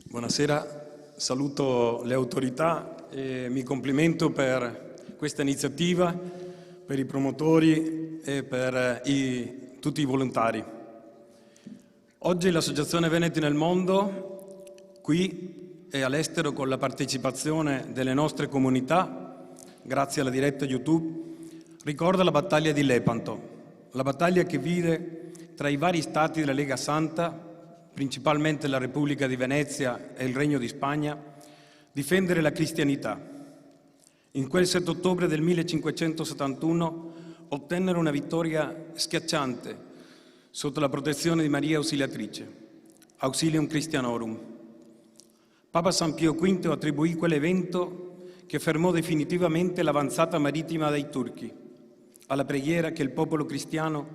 Buonasera, saluto le autorità e mi complimento per questa iniziativa, per i promotori e per tutti i volontari. Oggi l'Associazione Veneti nel Mondo, qui e all'estero, con la partecipazione delle nostre comunità, grazie alla diretta YouTube, ricorda la battaglia di Lepanto, la battaglia che vide tra i vari stati della Lega Santa, principalmente la Repubblica di Venezia e il Regno di Spagna, difendere la cristianità. In quel 7 ottobre del 1571 ottennero una vittoria schiacciante sotto la protezione di Maria Ausiliatrice, Auxilium Christianorum. Papa San Pio V attribuì quell'evento che fermò definitivamente l'avanzata marittima dei turchi, alla preghiera che il popolo cristiano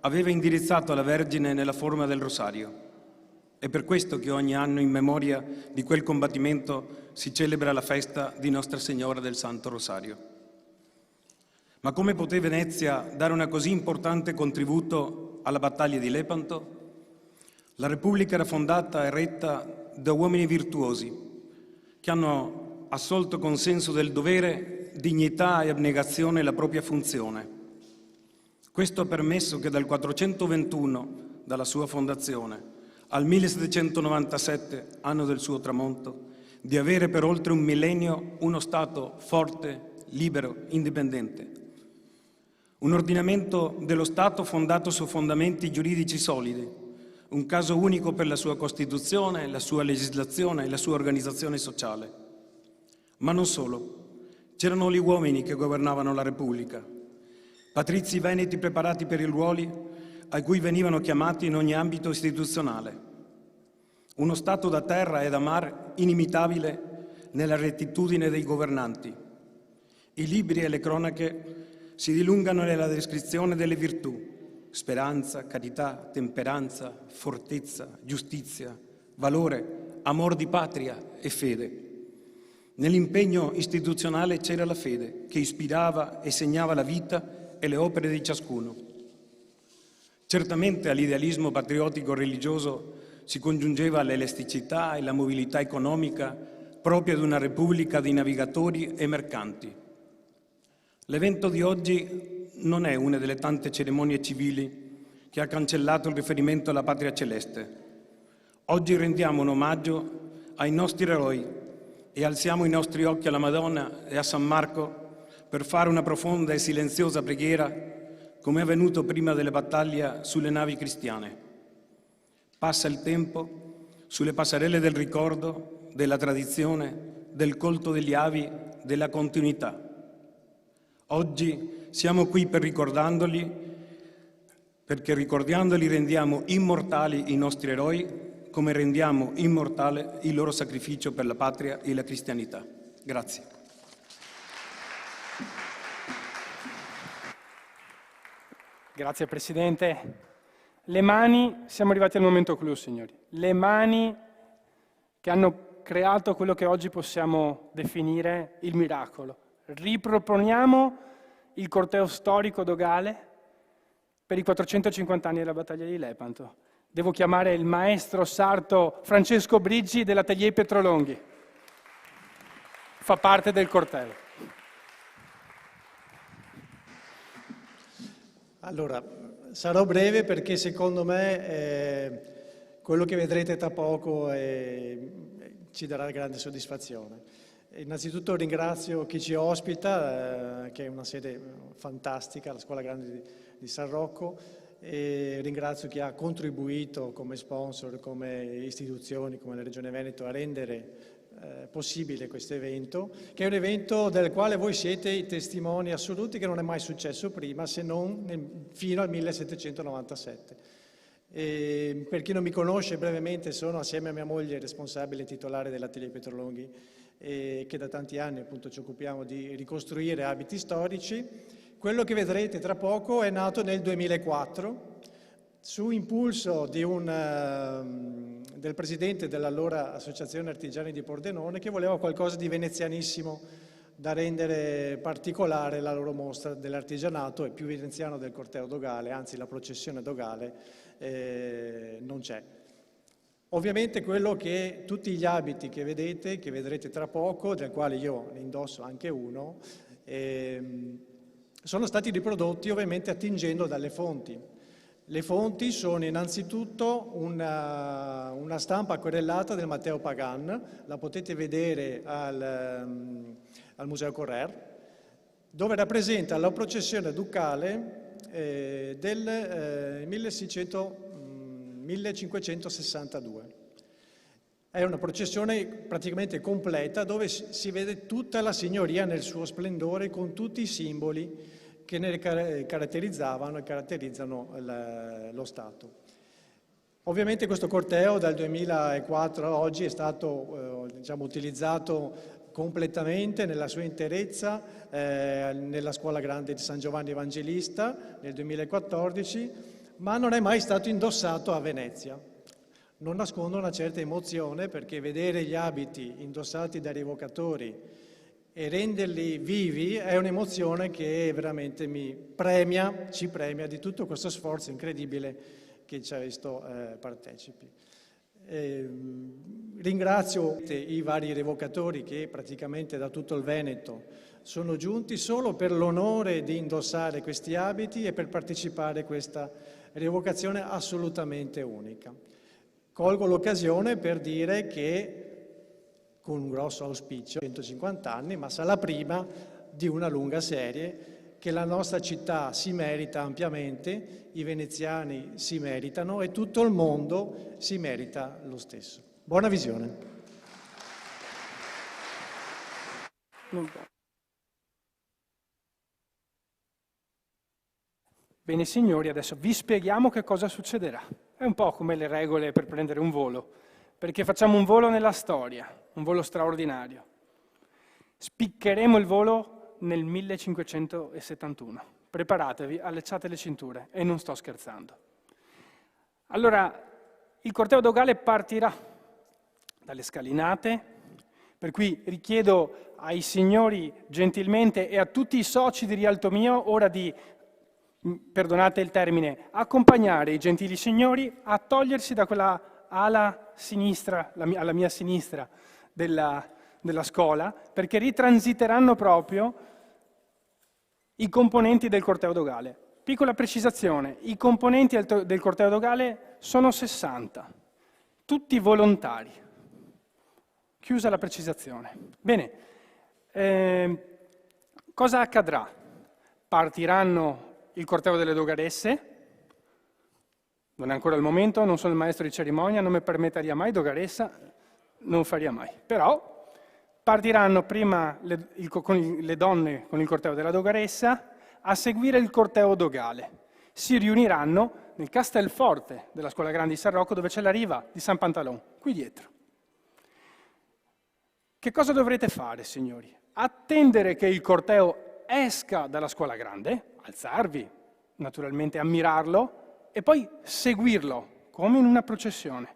aveva indirizzato alla Vergine nella forma del rosario. È per questo che ogni anno, in memoria di quel combattimento, si celebra la festa di Nostra Signora del Santo Rosario. Ma come poté Venezia dare un così importante contributo alla battaglia di Lepanto? La Repubblica era fondata e retta da uomini virtuosi che hanno assolto con senso del dovere, dignità e abnegazione la propria funzione. Questo ha permesso che dal 421, dalla sua fondazione, al 1797, anno del suo tramonto, di avere per oltre un millennio uno Stato forte, libero, indipendente. Un ordinamento dello Stato fondato su fondamenti giuridici solidi, un caso unico per la sua Costituzione, la sua legislazione e la sua organizzazione sociale. Ma non solo, c'erano gli uomini che governavano la Repubblica, patrizi veneti preparati per i ruoli a cui venivano chiamati in ogni ambito istituzionale. Uno Stato da terra e da mar inimitabile nella rettitudine dei governanti. I libri e le cronache si dilungano nella descrizione delle virtù: speranza, carità, temperanza, fortezza, giustizia, valore, amor di patria e fede. Nell'impegno istituzionale c'era la fede, che ispirava e segnava la vita e le opere di ciascuno. Certamente all'idealismo patriottico religioso si congiungeva l'elasticità e la mobilità economica propria di una repubblica di navigatori e mercanti. L'evento di oggi non è una delle tante cerimonie civili che ha cancellato il riferimento alla patria celeste. Oggi rendiamo un omaggio ai nostri eroi e alziamo i nostri occhi alla Madonna e a San Marco per fare una profonda e silenziosa preghiera, come è avvenuto prima delle battaglie sulle navi cristiane. Passa il tempo, sulle passerelle del ricordo, della tradizione, del colto degli avi, della continuità. Oggi siamo qui per ricordandoli, perché ricordandoli rendiamo immortali i nostri eroi, come rendiamo immortale il loro sacrificio per la patria e la cristianità. Grazie. Grazie Presidente. Le mani, siamo arrivati al momento clou, signori. Le mani che hanno creato quello che oggi possiamo definire il miracolo. Riproponiamo il corteo storico dogale per i 450 anni della battaglia di Lepanto. Devo chiamare il maestro sarto Francesco Briggi dell'Atelier Petrolonghi. Fa parte del corteo. Allora, sarò breve perché secondo me quello che vedrete tra poco ci darà grande soddisfazione. Innanzitutto ringrazio chi ci ospita, che è una sede fantastica, la Scuola Grande di San Rocco, e ringrazio chi ha contribuito come sponsor, come istituzioni, come la Regione Veneto a rendere possibile questo evento, che è un evento del quale voi siete i testimoni assoluti, che non è mai successo prima se non fino al 1797. E per chi non mi conosce, brevemente sono assieme a mia moglie responsabile titolare dell'Atelier Petrolonghi, che da tanti anni appunto ci occupiamo di ricostruire abiti storici. Quello che vedrete tra poco è nato nel 2004 su impulso del presidente dell'allora Associazione Artigiani di Pordenone, che voleva qualcosa di venezianissimo da rendere particolare la loro mostra dell'artigianato, e più veneziano del corteo dogale, anzi la processione dogale non c'è. Ovviamente tutti gli abiti che vedete, che vedrete tra poco, del quale io ne indosso anche uno, sono stati riprodotti ovviamente attingendo dalle fonti. Le fonti sono innanzitutto una stampa acquerellata del Matteo Pagan, la potete vedere al Museo Correr, dove rappresenta la processione ducale del 1562. È una processione praticamente completa dove si vede tutta la signoria nel suo splendore, con tutti i simboli che ne caratterizzavano e caratterizzano lo Stato. Ovviamente questo corteo dal 2004 a oggi è stato utilizzato completamente nella sua interezza nella Scuola Grande di San Giovanni Evangelista nel 2014, ma non è mai stato indossato a Venezia. Non nascondo una certa emozione, perché vedere gli abiti indossati dai rievocatori e renderli vivi è un'emozione che veramente ci premia di tutto questo sforzo incredibile che ci ha visto partecipi. Ringrazio i vari rievocatori che praticamente da tutto il Veneto sono giunti solo per l'onore di indossare questi abiti e per partecipare a questa rievocazione assolutamente unica. Colgo l'occasione per dire che, con un grosso auspicio, 150 anni, ma sarà la prima di una lunga serie che la nostra città si merita ampiamente, i veneziani si meritano e tutto il mondo si merita lo stesso. Buona visione. Bene signori, adesso vi spieghiamo che cosa succederà. È un po' come le regole per prendere un volo, perché facciamo un volo nella storia, un volo straordinario. Spiccheremo il volo nel 1571. Preparatevi, allacciate le cinture, e non sto scherzando. Allora, il corteo dogale partirà dalle scalinate, per cui richiedo ai signori gentilmente e a tutti i soci di Rialto Mio ora di perdonate il termine, accompagnare i gentili signori a togliersi da quella ala sinistra, alla mia sinistra della scuola, perché ritransiteranno proprio i componenti del corteo dogale. Piccola precisazione, i componenti del corteo dogale sono 60, tutti volontari. Chiusa la precisazione. Bene, cosa accadrà? Partiranno il corteo delle dogaresse, non è ancora il momento, non sono il maestro di cerimonia, non mi permetteria mai dogaressa, non faria mai. Però partiranno prima le donne con il corteo della dogaressa a seguire il corteo dogale. Si riuniranno nel Castelforte della Scuola Grande di San Rocco, dove c'è la riva di San Pantalon, qui dietro. Che cosa dovrete fare, signori? Attendere che il corteo esca dalla Scuola Grande, alzarvi, naturalmente ammirarlo, e poi seguirlo, come in una processione.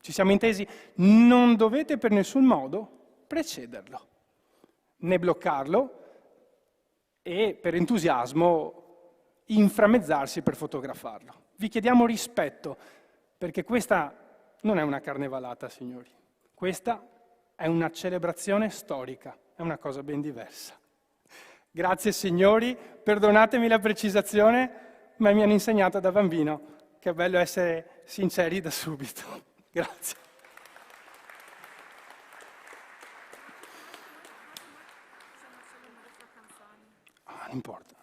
Ci siamo intesi? Non dovete per nessun modo precederlo, né bloccarlo, e per entusiasmo inframmezzarsi per fotografarlo. Vi chiediamo rispetto, perché questa non è una carnevalata, signori. Questa è una celebrazione storica, è una cosa ben diversa. Grazie, signori, perdonatemi la precisazione, ma mi hanno insegnato da bambino che è bello essere sinceri da subito. Grazie. Non importa.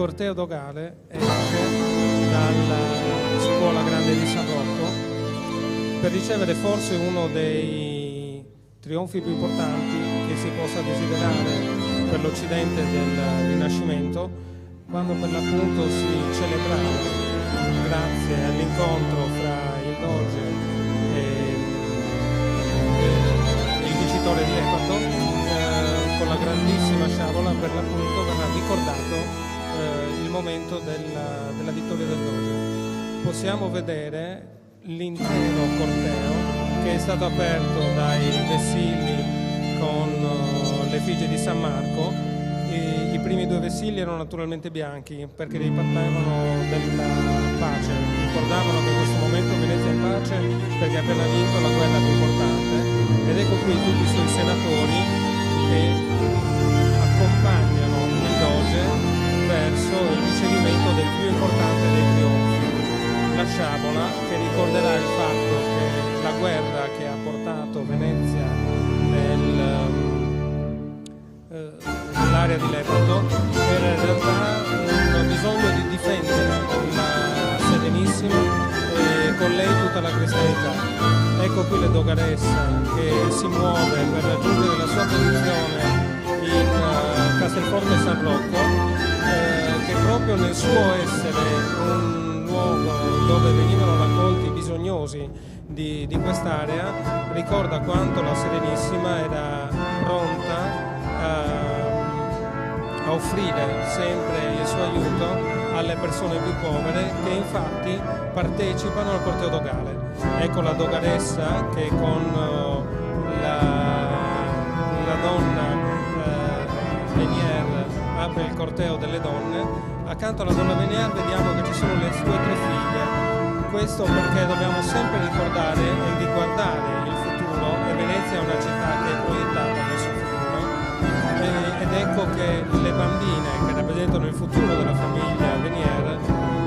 corteo dogale esce dalla Scuola Grande di San Rocco per ricevere forse uno dei trionfi più importanti che si possa desiderare per l'Occidente del Rinascimento, quando per l'appunto si celebrava, grazie all'incontro fra il Doge e il vincitore di Lepanto, con la grandissima sciabola, per l'appunto verrà ricordato il momento della vittoria del Doge. Possiamo vedere l'intero corteo che è stato aperto dai vessilli con l'effigie di San Marco. I primi due vessilli erano naturalmente bianchi perché riparlavano della pace, ricordavano che in questo momento Venezia è in pace perché ha appena vinto la guerra più importante, ed ecco qui tutti i suoi senatori che accompagnano il Doge verso il ricevimento del più importante dei trionfi, la sciabola, che ricorderà il fatto che la guerra che ha portato Venezia nell'area di Lepanto era in realtà un bisogno di difendere la Serenissima e con lei tutta la cristianità. Ecco qui la dogaressa che si muove per raggiungere la sua posizione in Castelforte San Rocco, che proprio nel suo essere un luogo dove venivano raccolti i bisognosi di quest'area ricorda quanto la Serenissima era pronta a offrire sempre il suo aiuto alle persone più povere, che infatti partecipano al corteo dogale. Ecco la dogaressa che con la donna Venier apre il corteo delle donne. Accanto alla donna Venier vediamo che ci sono le sue 3 figlie. Questo perché dobbiamo sempre ricordare e riguardare il futuro, e Venezia è una città che è proiettata verso il futuro. Ed ecco che le bambine che rappresentano il futuro della famiglia Venier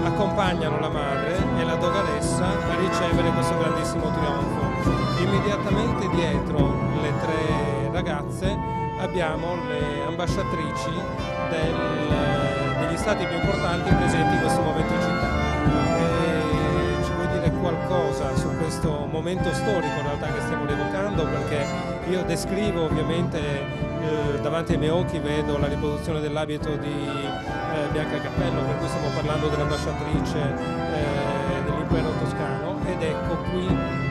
accompagnano la madre e la dogaressa a ricevere questo grandissimo trionfo. Immediatamente dietro le 3 ragazze abbiamo le ambasciatrici degli stati più importanti presenti in questo momento in città. Ci vuoi dire qualcosa su questo momento storico in realtà che stiamo rievocando? Perché io descrivo ovviamente davanti ai miei occhi, vedo la riproduzione dell'abito di Bianca Cappello, per cui stiamo parlando dell'ambasciatrice dell'impero toscano, ed ecco qui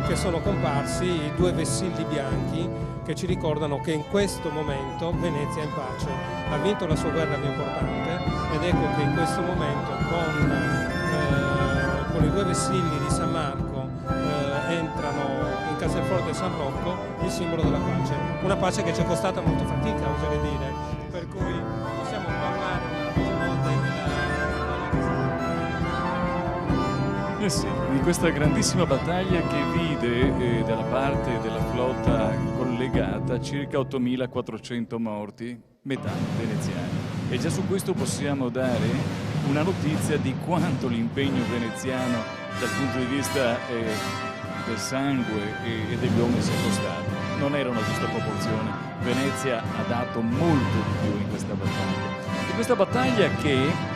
che sono comparsi i 2 vessilli bianchi che ci ricordano che in questo momento Venezia è in pace, ha vinto la sua guerra più importante, ed ecco che in questo momento con i 2 vessilli di San Marco entrano in Castelforte San Rocco, il simbolo della pace. Una pace che ci è costata molto fatica, oserei dire, per cui possiamo parlare un po' sì, di questa grandissima battaglia che vide dalla parte della flotta collegata circa 8.400 morti, metà veneziani. E già su questo possiamo dare una notizia di quanto l'impegno veneziano dal punto di vista del sangue e degli uomini sia costato. Non era una giusta proporzione. Venezia ha dato molto di più in questa battaglia. Di questa battaglia che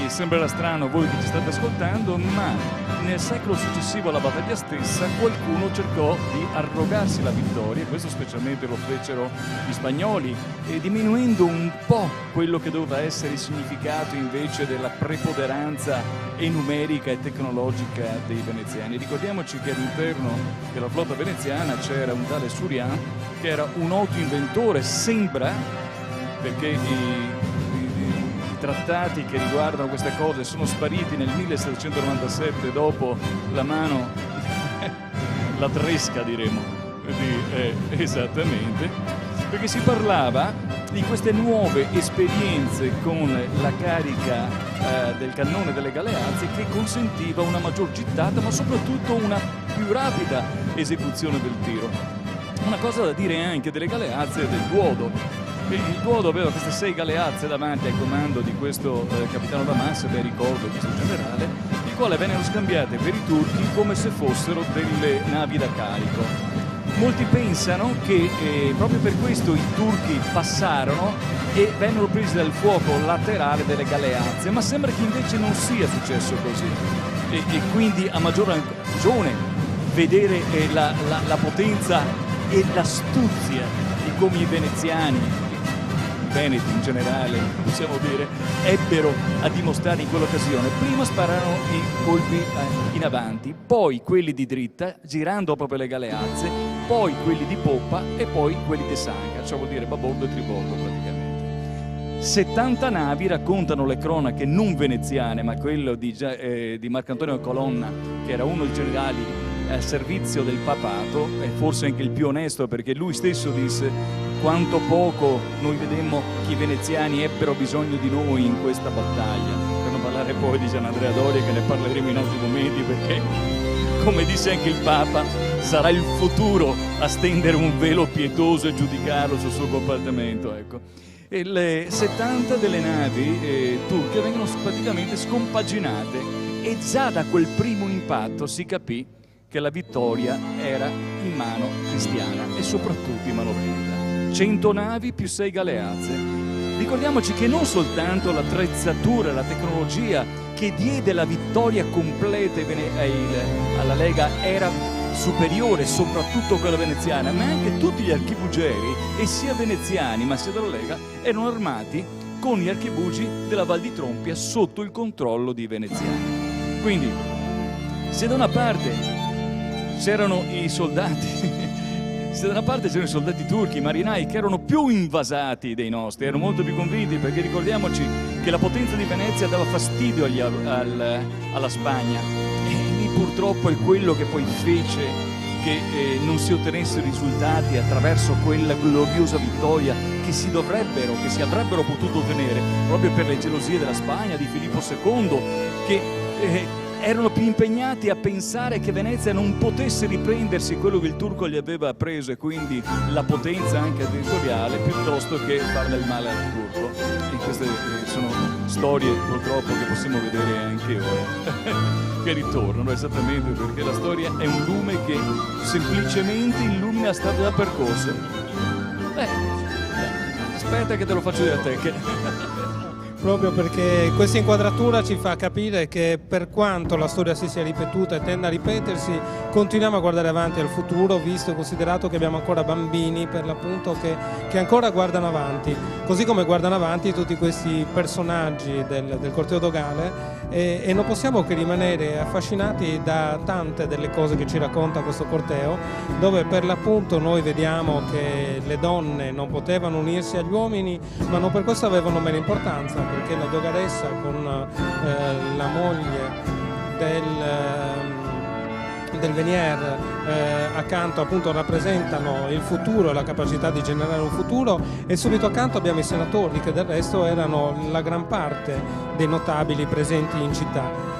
sembrerà strano a voi che ci state ascoltando, ma nel secolo successivo alla battaglia stessa qualcuno cercò di arrogarsi la vittoria, e questo specialmente lo fecero gli spagnoli, diminuendo un po' quello che doveva essere il significato invece della preponderanza numerica e tecnologica dei veneziani. Ricordiamoci che all'interno della flotta veneziana c'era un tale Surian che era un noto inventore, sembra, perché i trattati che riguardano queste cose sono spariti nel 1797 dopo la mano la tresca, diremo, esattamente, perché si parlava di queste nuove esperienze con la carica del cannone delle galeazze che consentiva una maggior gittata, ma soprattutto una più rapida esecuzione del tiro. Una cosa da dire anche delle galeazze e del Duodo. Il Duodo aveva queste 6 galeazze davanti al comando di questo capitano Damas, ben ricordo questo generale, il quale vennero scambiate per i turchi come se fossero delle navi da carico. Molti pensano che proprio per questo i turchi passarono e vennero presi dal fuoco laterale delle galeazze, ma sembra che invece non sia successo così, e quindi a maggior ragione vedere la potenza e l'astuzia di come i veneziani, veneti in generale, possiamo dire, ebbero a dimostrare in quell'occasione. Prima spararono i colpi in avanti, poi quelli di dritta, girando proprio le galeazze, poi quelli di poppa e poi quelli di sanca, cioè vuol dire babordo e tribordo praticamente. 70 navi, raccontano le cronache non veneziane, ma quello di Marcantonio Colonna, che era uno dei generali al servizio del papato, e forse anche il più onesto, perché lui stesso disse: quanto poco noi vedemmo che i veneziani ebbero bisogno di noi in questa battaglia, per non parlare poi di Gian Andrea Doria, che ne parleremo in altri momenti, perché, come disse anche il Papa, sarà il futuro a stendere un velo pietoso e giudicarlo sul suo comportamento, ecco. E le 70 delle navi turche vengono praticamente scompaginate, e già da quel primo impatto si capì che la vittoria era in mano cristiana e soprattutto in mano veneta. 100 navi più 6 galeazze. Ricordiamoci che non soltanto l'attrezzatura, la tecnologia che diede la vittoria completa alla Lega era superiore, soprattutto quella veneziana, ma anche tutti gli archibugeri, e sia veneziani ma sia della Lega, erano armati con gli archibugi della Val di Trompia sotto il controllo dei veneziani. Quindi, se da una parte c'erano i soldati turchi, i marinai, che erano più invasati dei nostri, erano molto più convinti, perché ricordiamoci che la potenza di Venezia dava fastidio alla Spagna, e lì purtroppo è quello che poi fece che non si ottenessero risultati attraverso quella gloriosa vittoria che si avrebbero potuto ottenere, proprio per le gelosie della Spagna, di Filippo II, che erano più impegnati a pensare che Venezia non potesse riprendersi quello che il turco gli aveva preso, e quindi la potenza anche territoriale, piuttosto che fare del male al turco. E queste sono storie purtroppo che possiamo vedere anche ora, che ritornano, esattamente perché la storia è un lume che semplicemente illumina la strada da percorso. Aspetta che te lo faccio vedere a te. Proprio perché questa inquadratura ci fa capire che, per quanto la storia si sia ripetuta e tenda a ripetersi, continuiamo a guardare avanti al futuro, visto e considerato che abbiamo ancora bambini, per l'appunto, che ancora guardano avanti, così come guardano avanti tutti questi personaggi del corteo dogale, e non possiamo che rimanere affascinati da tante delle cose che ci racconta questo corteo, dove per l'appunto noi vediamo che le donne non potevano unirsi agli uomini, ma non per questo avevano meno importanza, perché la dogaressa con la moglie del Venier accanto appunto rappresentano il futuro e la capacità di generare un futuro, e subito accanto abbiamo i senatori, che del resto erano la gran parte dei notabili presenti in città.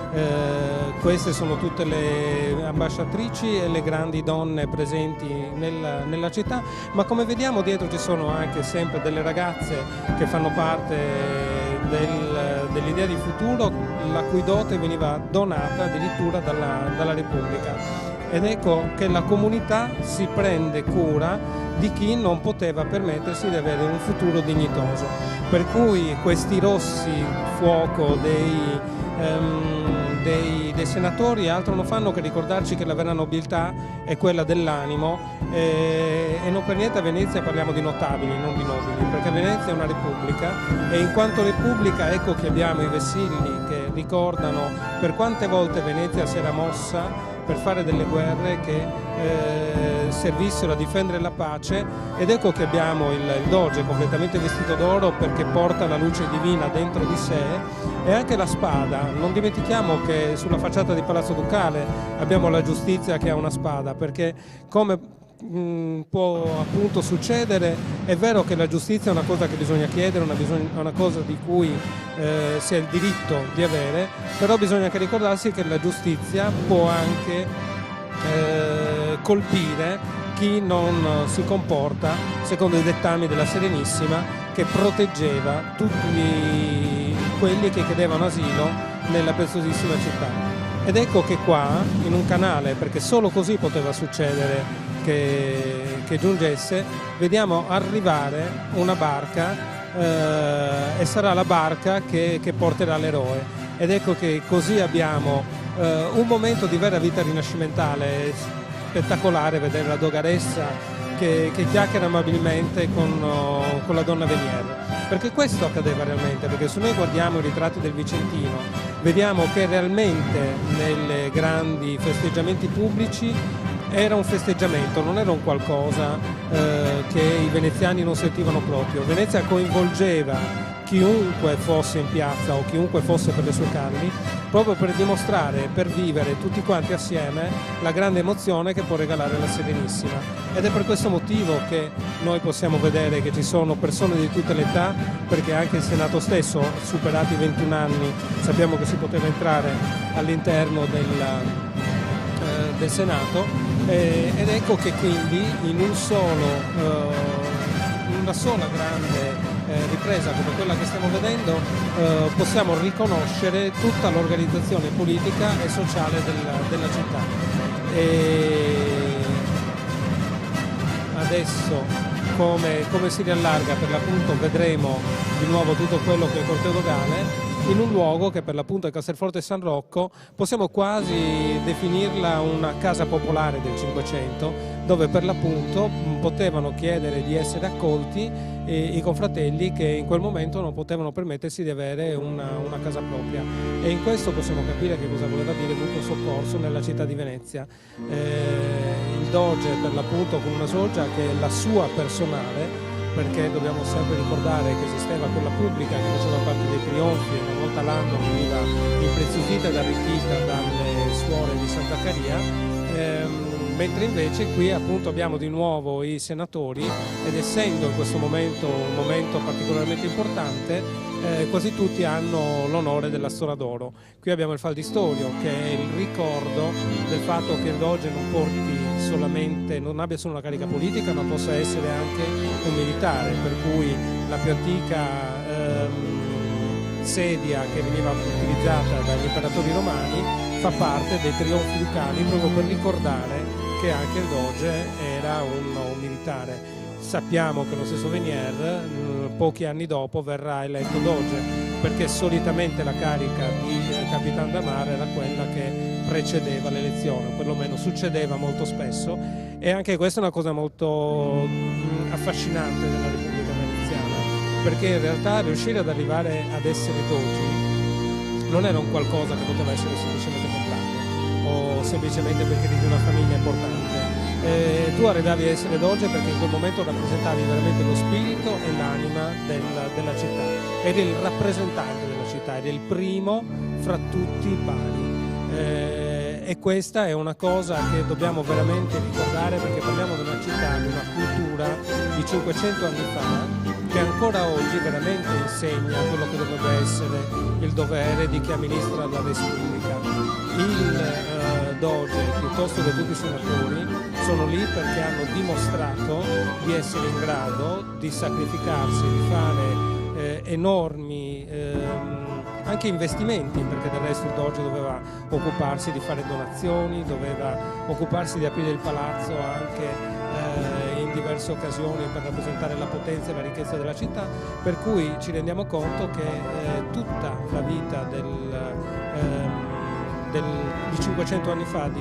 Queste sono tutte le ambasciatrici e le grandi donne presenti nella città, ma come vediamo dietro ci sono anche sempre delle ragazze che fanno parte dell'idea di futuro, la cui dote veniva donata addirittura dalla Repubblica. Ed ecco che la comunità si prende cura di chi non poteva permettersi di avere un futuro dignitoso. Per cui questi rossi fuoco dei senatori altro non fanno che ricordarci che la vera nobiltà è quella dell'animo, e non per niente a Venezia parliamo di notabili, non di nobili, perché Venezia è una repubblica, e in quanto repubblica ecco che abbiamo i vessilli che ricordano per quante volte Venezia si era mossa per fare delle guerre che servissero a difendere la pace, ed ecco che abbiamo il doge completamente vestito d'oro perché porta la luce divina dentro di sé, e anche la spada. Non dimentichiamo che sulla facciata di Palazzo Ducale abbiamo la giustizia che ha una spada, perché come può appunto succedere, è vero che la giustizia è una cosa che bisogna chiedere, una cosa di cui si ha il diritto di avere, però bisogna anche ricordarsi che la giustizia può anche colpire chi non si comporta secondo i dettami della Serenissima, che proteggeva tutti quelli che chiedevano asilo nella preziosissima città. Ed ecco che qua, in un canale, perché solo così poteva succedere che giungesse, vediamo arrivare una barca, e sarà la barca che porterà l'eroe. Ed ecco che così abbiamo un momento di vera vita rinascimentale, spettacolare vedere la dogaressa che chiacchiera amabilmente con la donna Venier, perché questo accadeva realmente, perché se noi guardiamo i ritratti del Vicentino vediamo che realmente nei grandi festeggiamenti pubblici era un festeggiamento, non era un qualcosa che i veneziani non sentivano proprio. Venezia coinvolgeva chiunque fosse in piazza o chiunque fosse per le sue carni, proprio per dimostrare, per vivere tutti quanti assieme la grande emozione che può regalare la Serenissima. Ed è per questo motivo che noi possiamo vedere che ci sono persone di tutte le età, perché anche il Senato stesso, superati i 21 anni, sappiamo che si poteva entrare all'interno del Senato, ed ecco che quindi in una sola grande ripresa come quella che stiamo vedendo possiamo riconoscere tutta l'organizzazione politica e sociale della città. E adesso come si riallarga, per l'appunto vedremo di nuovo tutto quello che è il corteo dogale in un luogo che per l'appunto è Castelforte San Rocco, possiamo quasi definirla una casa popolare del Cinquecento, dove per l'appunto potevano chiedere di essere accolti i confratelli che in quel momento non potevano permettersi di avere una casa propria. E in questo possiamo capire che cosa voleva dire mutuo soccorso nella città di Venezia. Il Doge per l'appunto con una soggia che è la sua personale, perché dobbiamo sempre ricordare che esisteva quella pubblica che faceva parte dei trionfi e una volta l'anno veniva impreziosita ed arricchita dalle suore di Santa Caria, mentre invece qui appunto abbiamo di nuovo i senatori ed essendo in questo momento un momento particolarmente importante, quasi tutti hanno l'onore della Stora d'Oro. Qui abbiamo il Faldistorio, che è il ricordo del fatto che il Doge non abbia solo una carica politica, ma possa essere anche un militare, per cui la più antica sedia che veniva utilizzata dagli imperatori romani fa parte dei trionfi ducali, proprio per ricordare che anche il Doge era un militare. Sappiamo che lo stesso Venier pochi anni dopo verrà eletto Doge, perché solitamente la carica di Capitan d'Amar era quella che precedeva l'elezione, perlomeno succedeva molto spesso, e anche questa è una cosa molto affascinante della Repubblica Veneziana, perché in realtà riuscire ad arrivare ad essere dogi non era un qualcosa che poteva essere semplicemente comprato o semplicemente perché eri di una famiglia importante. Tu arrivavi a essere doge perché in quel momento rappresentavi veramente lo spirito e l'anima della città, eri il rappresentante della città, eri il primo fra tutti i pari. E questa è una cosa che dobbiamo veramente ricordare, perché parliamo di una città, di una cultura di 500 anni fa, che ancora oggi veramente insegna quello che dovrebbe essere il dovere di chi amministra la Res Publica. Il Doge, piuttosto che tutti i senatori, sono lì perché hanno dimostrato di essere in grado di sacrificarsi, di fare enormi anche investimenti, perché del resto il Doge doveva occuparsi di fare donazioni, doveva occuparsi di aprire il palazzo anche in diverse occasioni per rappresentare la potenza e la ricchezza della città, per cui ci rendiamo conto che tutta la vita di 500 anni fa di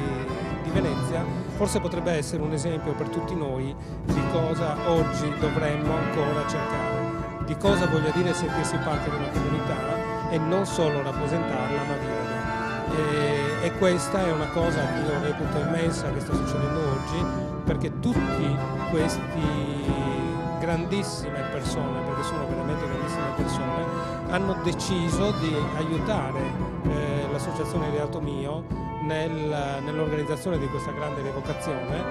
Venezia forse potrebbe essere un esempio per tutti noi di cosa oggi dovremmo ancora cercare, di cosa voglia dire sentirsi parte di una comunità e non solo rappresentarla ma viverla. E questa è una cosa che io reputo immensa che sta succedendo oggi, perché tutti questi grandissime persone, perché sono veramente grandissime persone, hanno deciso di aiutare l'associazione Rialto Mio nell'organizzazione di questa grande rievocazione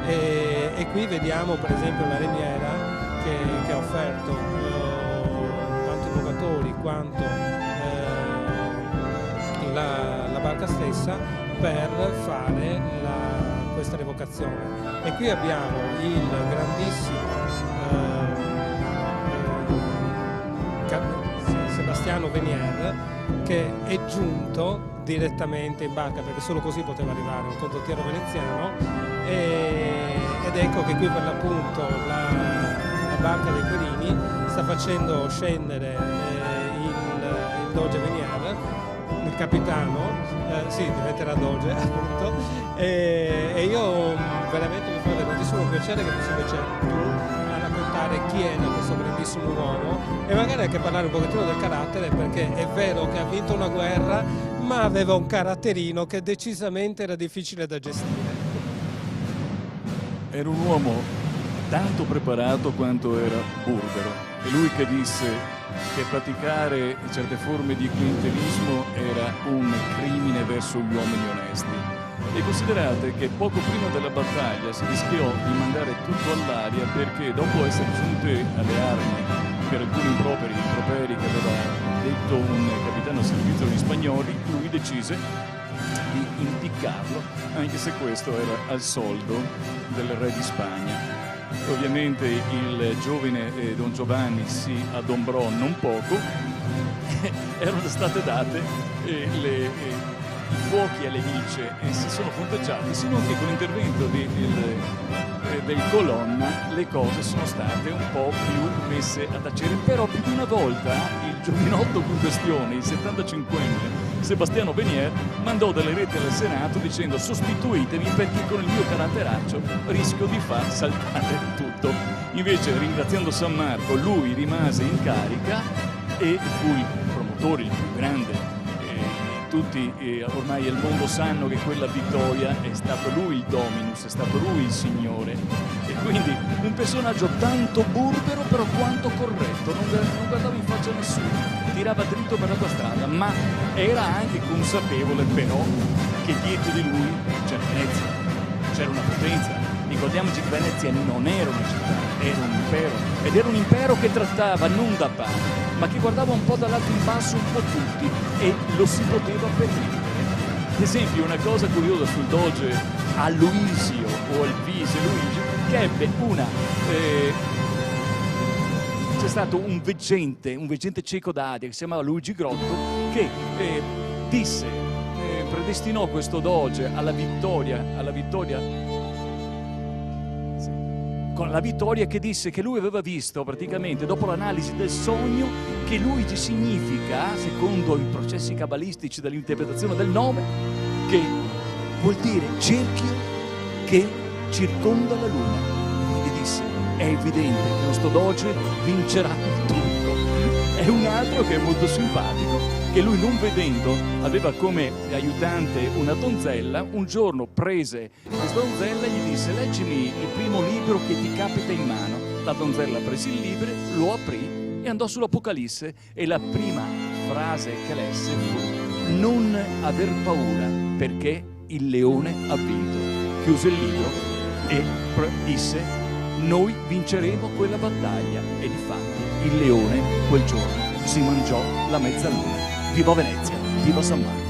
e qui vediamo per esempio la reniera che ha offerto tanto i vocatori quanto la barca stessa per fare questa rievocazione. E qui abbiamo il grandissimo Sebastiano Venier, che è giunto direttamente in barca, perché solo così poteva arrivare un condottiero veneziano, ed ecco che qui per l'appunto la barca dei Querini sta facendo scendere il Doge Venier, il capitano, diventerà Doge appunto, e io veramente mi fa grandissimo piacere che tu invece a raccontare chi era questo grandissimo uomo e magari anche parlare un pochettino del carattere, perché è vero che ha vinto una guerra ma aveva un caratterino che decisamente era difficile da gestire. Era un uomo tanto preparato quanto era burbero, è lui che disse: che praticare certe forme di clientelismo era un crimine verso gli uomini onesti. E considerate che poco prima della battaglia si rischiò di mandare tutto all'aria perché dopo essere giunte alle armi per alcuni improperi che aveva detto un capitano a servizio degli spagnoli, lui decise di impiccarlo, anche se questo era al soldo del re di Spagna. Ovviamente il giovane Don Giovanni si adombrò non poco, erano state date i fuochi alle vice e si sono fronteggiati, sino che con l'intervento del Colonna le cose sono state un po' più messe a tacere. Però più di una volta il giovinotto in questione, il 75enne Sebastiano Venier, mandò delle lettere al Senato dicendo: sostituitevi perché con il mio caratteraccio rischio di far saltare tutto. Invece, ringraziando San Marco, lui rimase in carica e fu il promotore, il più grande. Tutti ormai al mondo sanno che quella vittoria è stato lui il dominus, è stato lui il signore, e quindi un personaggio tanto burbero però quanto corretto, non guardava in faccia a nessuno, tirava dritto per la tua strada, ma era anche consapevole però che dietro di lui c'era Venezia, c'era una potenza. Ricordiamoci che Venezia non era una città, era un impero, ed era un impero che trattava non da parte, ma che guardava un po' dall'alto in basso un po' tutti, e lo si poteva permettere. Ad esempio, una cosa curiosa sul doge Aloisio o Alvise Luigi, che ebbe c'è stato un veggente cieco d'Adia che si chiamava Luigi Grotto, che predestinò questo doge alla vittoria, con la vittoria, che disse che lui aveva visto praticamente dopo l'analisi del sogno che Luigi significa, secondo i processi cabalistici dell'interpretazione del nome, che vuol dire cerchio che circonda la luna. Quindi disse: è evidente che questo doge vincerà tutto. È un altro che è molto simpatico, che lui, non vedendo, aveva come aiutante una donzella. Un giorno prese questa donzella e gli disse: leggimi il primo libro che ti capita in mano. La donzella prese il libro, lo aprì e andò sull'Apocalisse, e la prima frase che lesse fu: non aver paura, perché il leone ha vinto. Chiuse il libro e disse: noi vinceremo quella battaglia. E difatti il leone quel giorno si mangiò la mezzaluna. Viva Venezia, viva San Marco.